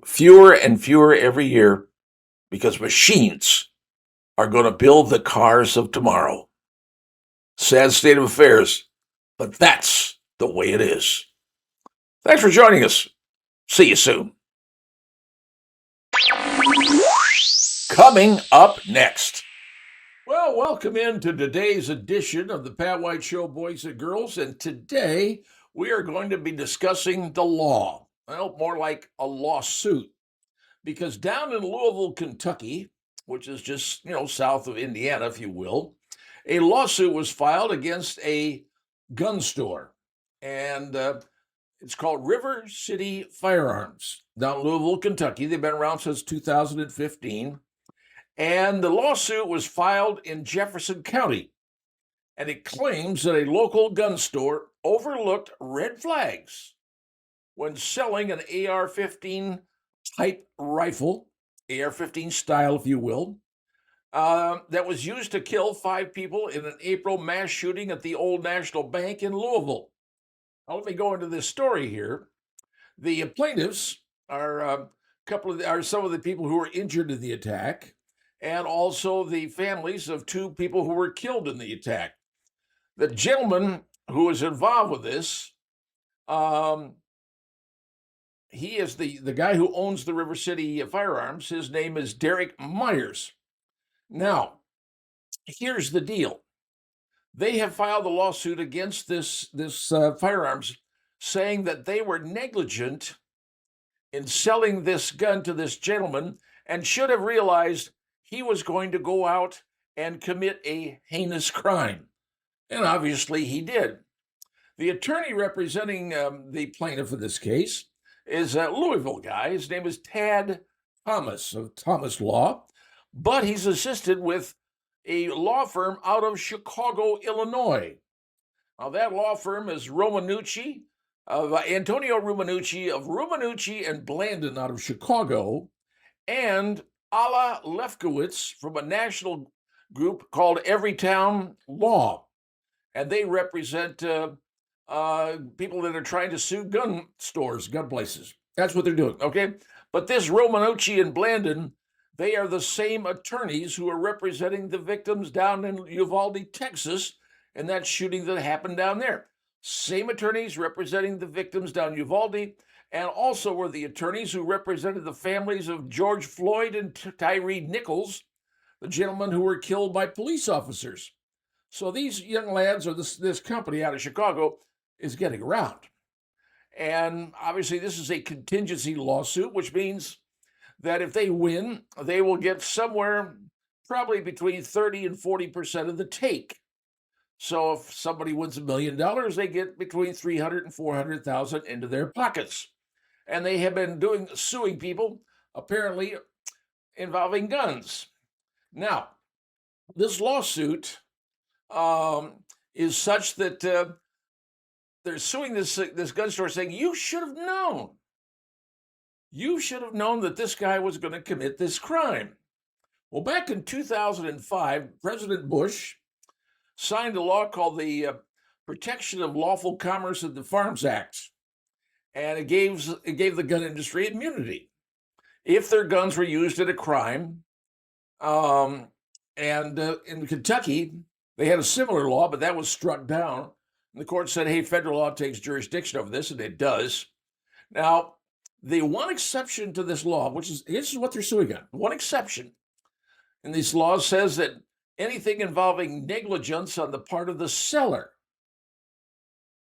fewer and fewer every year, because machines are going to build the cars of tomorrow. Sad state of affairs, but that's the way it is. Thanks for joining us. See you soon. Coming up next. Well, welcome into today's edition of the Pat White Show, boys and girls. And today we are going to be discussing the law. Well, more like a lawsuit. Because down in Louisville, Kentucky, which is just, south of Indiana, if you will, a lawsuit was filed against a gun store. And it's called River City Firearms down in Louisville, Kentucky. They've been around since 2015. And the lawsuit was filed in Jefferson County, and it claims that a local gun store overlooked red flags when selling an AR-15 type rifle, AR-15 style, if you will, that was used to kill 5 people in an April mass shooting at the Old National Bank in Louisville. Now, let me go into this story here. The plaintiffs are some of the people who were injured in the attack, and also the families of 2 people who were killed in the attack. The gentleman who was involved with this, he is the guy who owns the River City Firearms. His name is Derek Myers. Now, here's the deal. They have filed a lawsuit against this firearms, saying that they were negligent in selling this gun to this gentleman and should have realized he was going to go out and commit a heinous crime. And obviously he did. The attorney representing the plaintiff in this case is a Louisville guy. His name is Tad Thomas of Thomas Law, but he's assisted with a law firm out of Chicago, Illinois. Now, that law firm is Romanucci, of Antonio Romanucci of Romanucci and Blandon out of Chicago, and Alla Lefkowitz from a national group called Everytown Law. And they represent people that are trying to sue gun stores, gun places. That's what they're doing, okay? But this Romanucci and Blandon, they are the same attorneys who are representing the victims down in Uvalde, Texas, and that shooting that happened down there. Same attorneys representing the victims down Uvalde, and also were the attorneys who represented the families of George Floyd and Tyree Nichols, the gentlemen who were killed by police officers. So these young lads, or this company out of Chicago, is getting around. And obviously this is a contingency lawsuit, which means that if they win, they will get somewhere probably between 30 and 40% of the take. So if somebody wins $1 million, they get between $300,000 and $400,000 into their pockets. And they have been suing people, apparently involving guns. Now, this lawsuit is such that they're suing this gun store, saying you should have known. You should have known that this guy was going to commit this crime. Well, back in 2005, President Bush signed a law called the Protection of Lawful Commerce in the Farms Act, and it gave the gun industry immunity if their guns were used in a crime. And in Kentucky, they had a similar law, but that was struck down. And the court said, hey, federal law takes jurisdiction over this, and it does. Now, the one exception to this law, this is what they're suing on, one exception in these laws says that anything involving negligence on the part of the seller.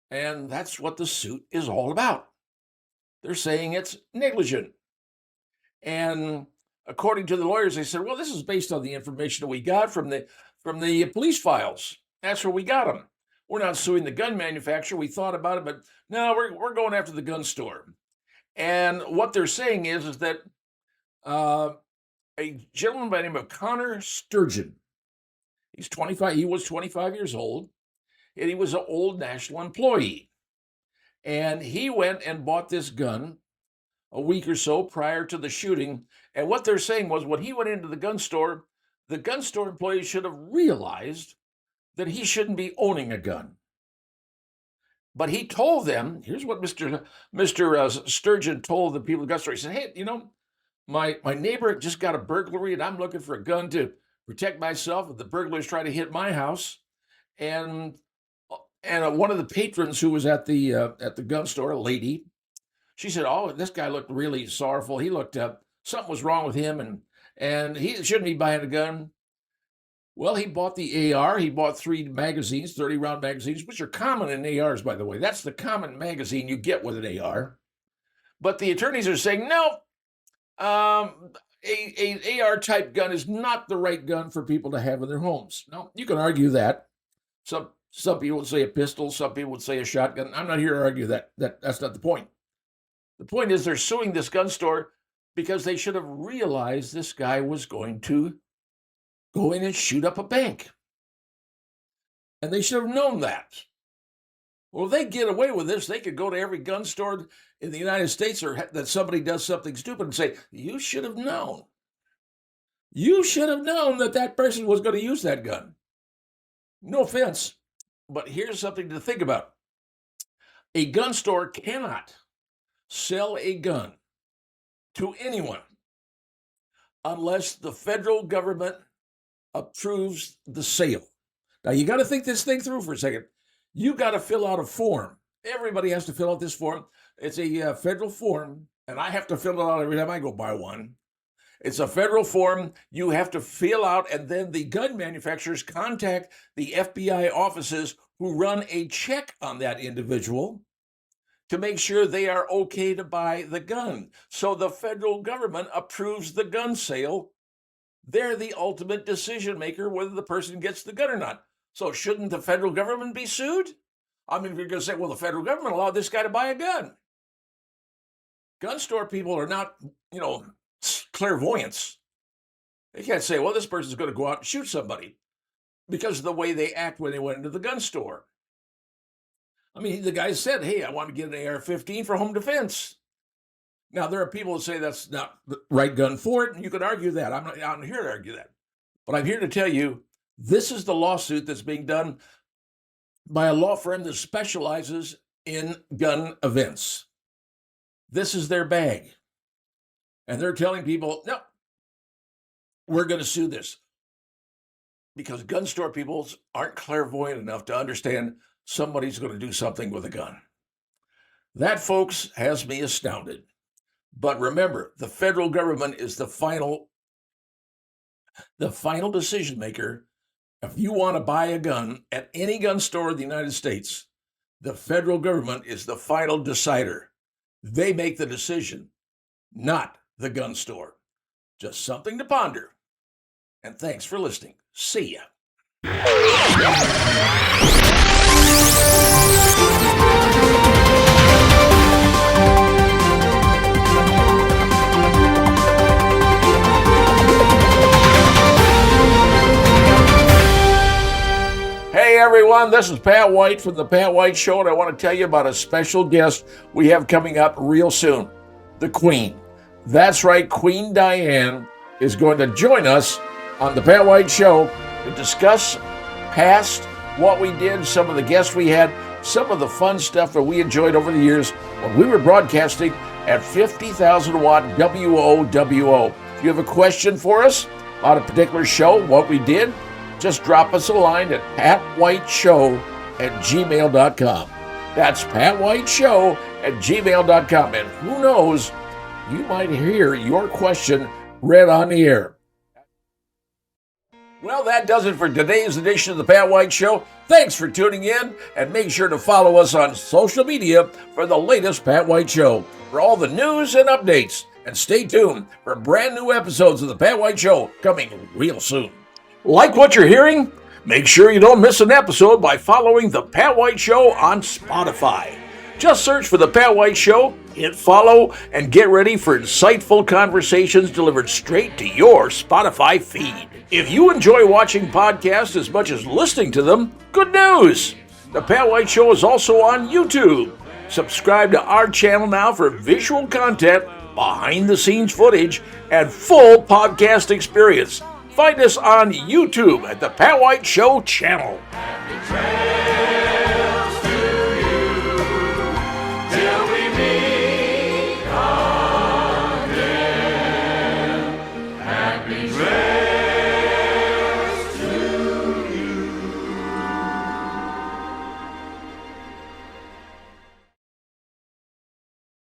And that's what the suit is all about. They're saying it's negligent. And according to the lawyers, they said, well, this is based on the information that we got from the police files. That's where we got them. We're not suing the gun manufacturer. We thought about it, but no, we're going after the gun store. And what they're saying is that a gentleman by the name of Connor Sturgeon, he's 25, he was 25 years old, and he was an old national employee. And he went and bought this gun a week or so prior to the shooting. And what they're saying was when he went into the gun store employee should have realized that he shouldn't be owning a gun. But he told them, here's what Mr. Sturgeon told the people at the gun store. He said, hey, you know, my neighbor just got a burglary and I'm looking for a gun to protect myself if the burglars try to hit my house. And one of the patrons who was at the gun store, a lady, she said, oh, this guy looked really sorrowful. He looked something was wrong with him and he shouldn't be buying a gun. Well, he bought the AR. He bought 3 magazines, 30-round magazines, which are common in ARs, by the way. That's the common magazine you get with an AR. But the attorneys are saying, no, a AR-type gun is not the right gun for people to have in their homes. Now, you can argue that. Some people would say a pistol. Some people would say a shotgun. I'm not here to argue that. That's not the point. The point is they're suing this gun store because they should have realized this guy was going to go in and shoot up a bank. And they should have known that. Well, if they get away with this, they could go to every gun store in the United States or that somebody does something stupid and say, you should have known. You should have known that person was going to use that gun. No offense, but here's something to think about. A gun store cannot sell a gun to anyone unless the federal government approves the sale. Now, you got to think this thing through for a second. You got to fill out a form. Everybody has to fill out this form. It's a federal form, and I have to fill it out every time I go buy one. It's a federal form you have to fill out, and then the gun manufacturers contact the FBI offices who run a check on that individual to make sure they are okay to buy the gun. So the federal government approves the gun sale. They're the ultimate decision maker whether the person gets the gun or not. So shouldn't the federal government be sued? I mean, if you're going to say, well, the federal government allowed this guy to buy a gun. Gun store people are not, clairvoyants. They can't say, well, this person's going to go out and shoot somebody because of the way they act when they went into the gun store. I mean, the guy said, hey, I want to get an AR-15 for home defense. Now, there are people that say that's not the right gun for it, and you can argue that. I'm not here to argue that. But I'm here to tell you, this is the lawsuit that's being done by a law firm that specializes in gun events. This is their bag. And they're telling people, no, we're going to sue this. Because gun store people aren't clairvoyant enough to understand somebody's going to do something with a gun. That, folks, has me astounded. But remember, the federal government is the final decision maker. If you want to buy a gun at any gun store in the United States, the federal government is the final decider. They make the decision, not the gun store. Just something to ponder. And thanks for listening. See ya. everyone. This is Pat White from The Pat White Show, and I want to tell you about a special guest we have coming up real soon, the Queen. That's right, Queen Diane is going to join us on The Pat White Show to discuss past, what we did, some of the guests we had, some of the fun stuff that we enjoyed over the years when we were broadcasting at 50,000 watt WOWO. If you have a question for us on a particular show, what we did, just drop us a line at patwhiteshow@gmail.com. That's patwhiteshow@gmail.com. And who knows, you might hear your question read on the air. Well, that does it for today's edition of the Pat White Show. Thanks for tuning in, and make sure to follow us on social media for the latest Pat White Show for all the news and updates. And stay tuned for brand new episodes of the Pat White Show coming real soon. Like what you're hearing? Make sure you don't miss an episode by following the Pat White Show on Spotify. Just search for the Pat White Show, hit follow, and get ready for insightful conversations delivered straight to your Spotify feed. If you enjoy watching podcasts as much as listening to them, good news! The Pat White Show is also on YouTube. Subscribe to our channel now for visual content, behind-the-scenes footage, and full podcast experience. Find us on YouTube at the Pat White Show channel.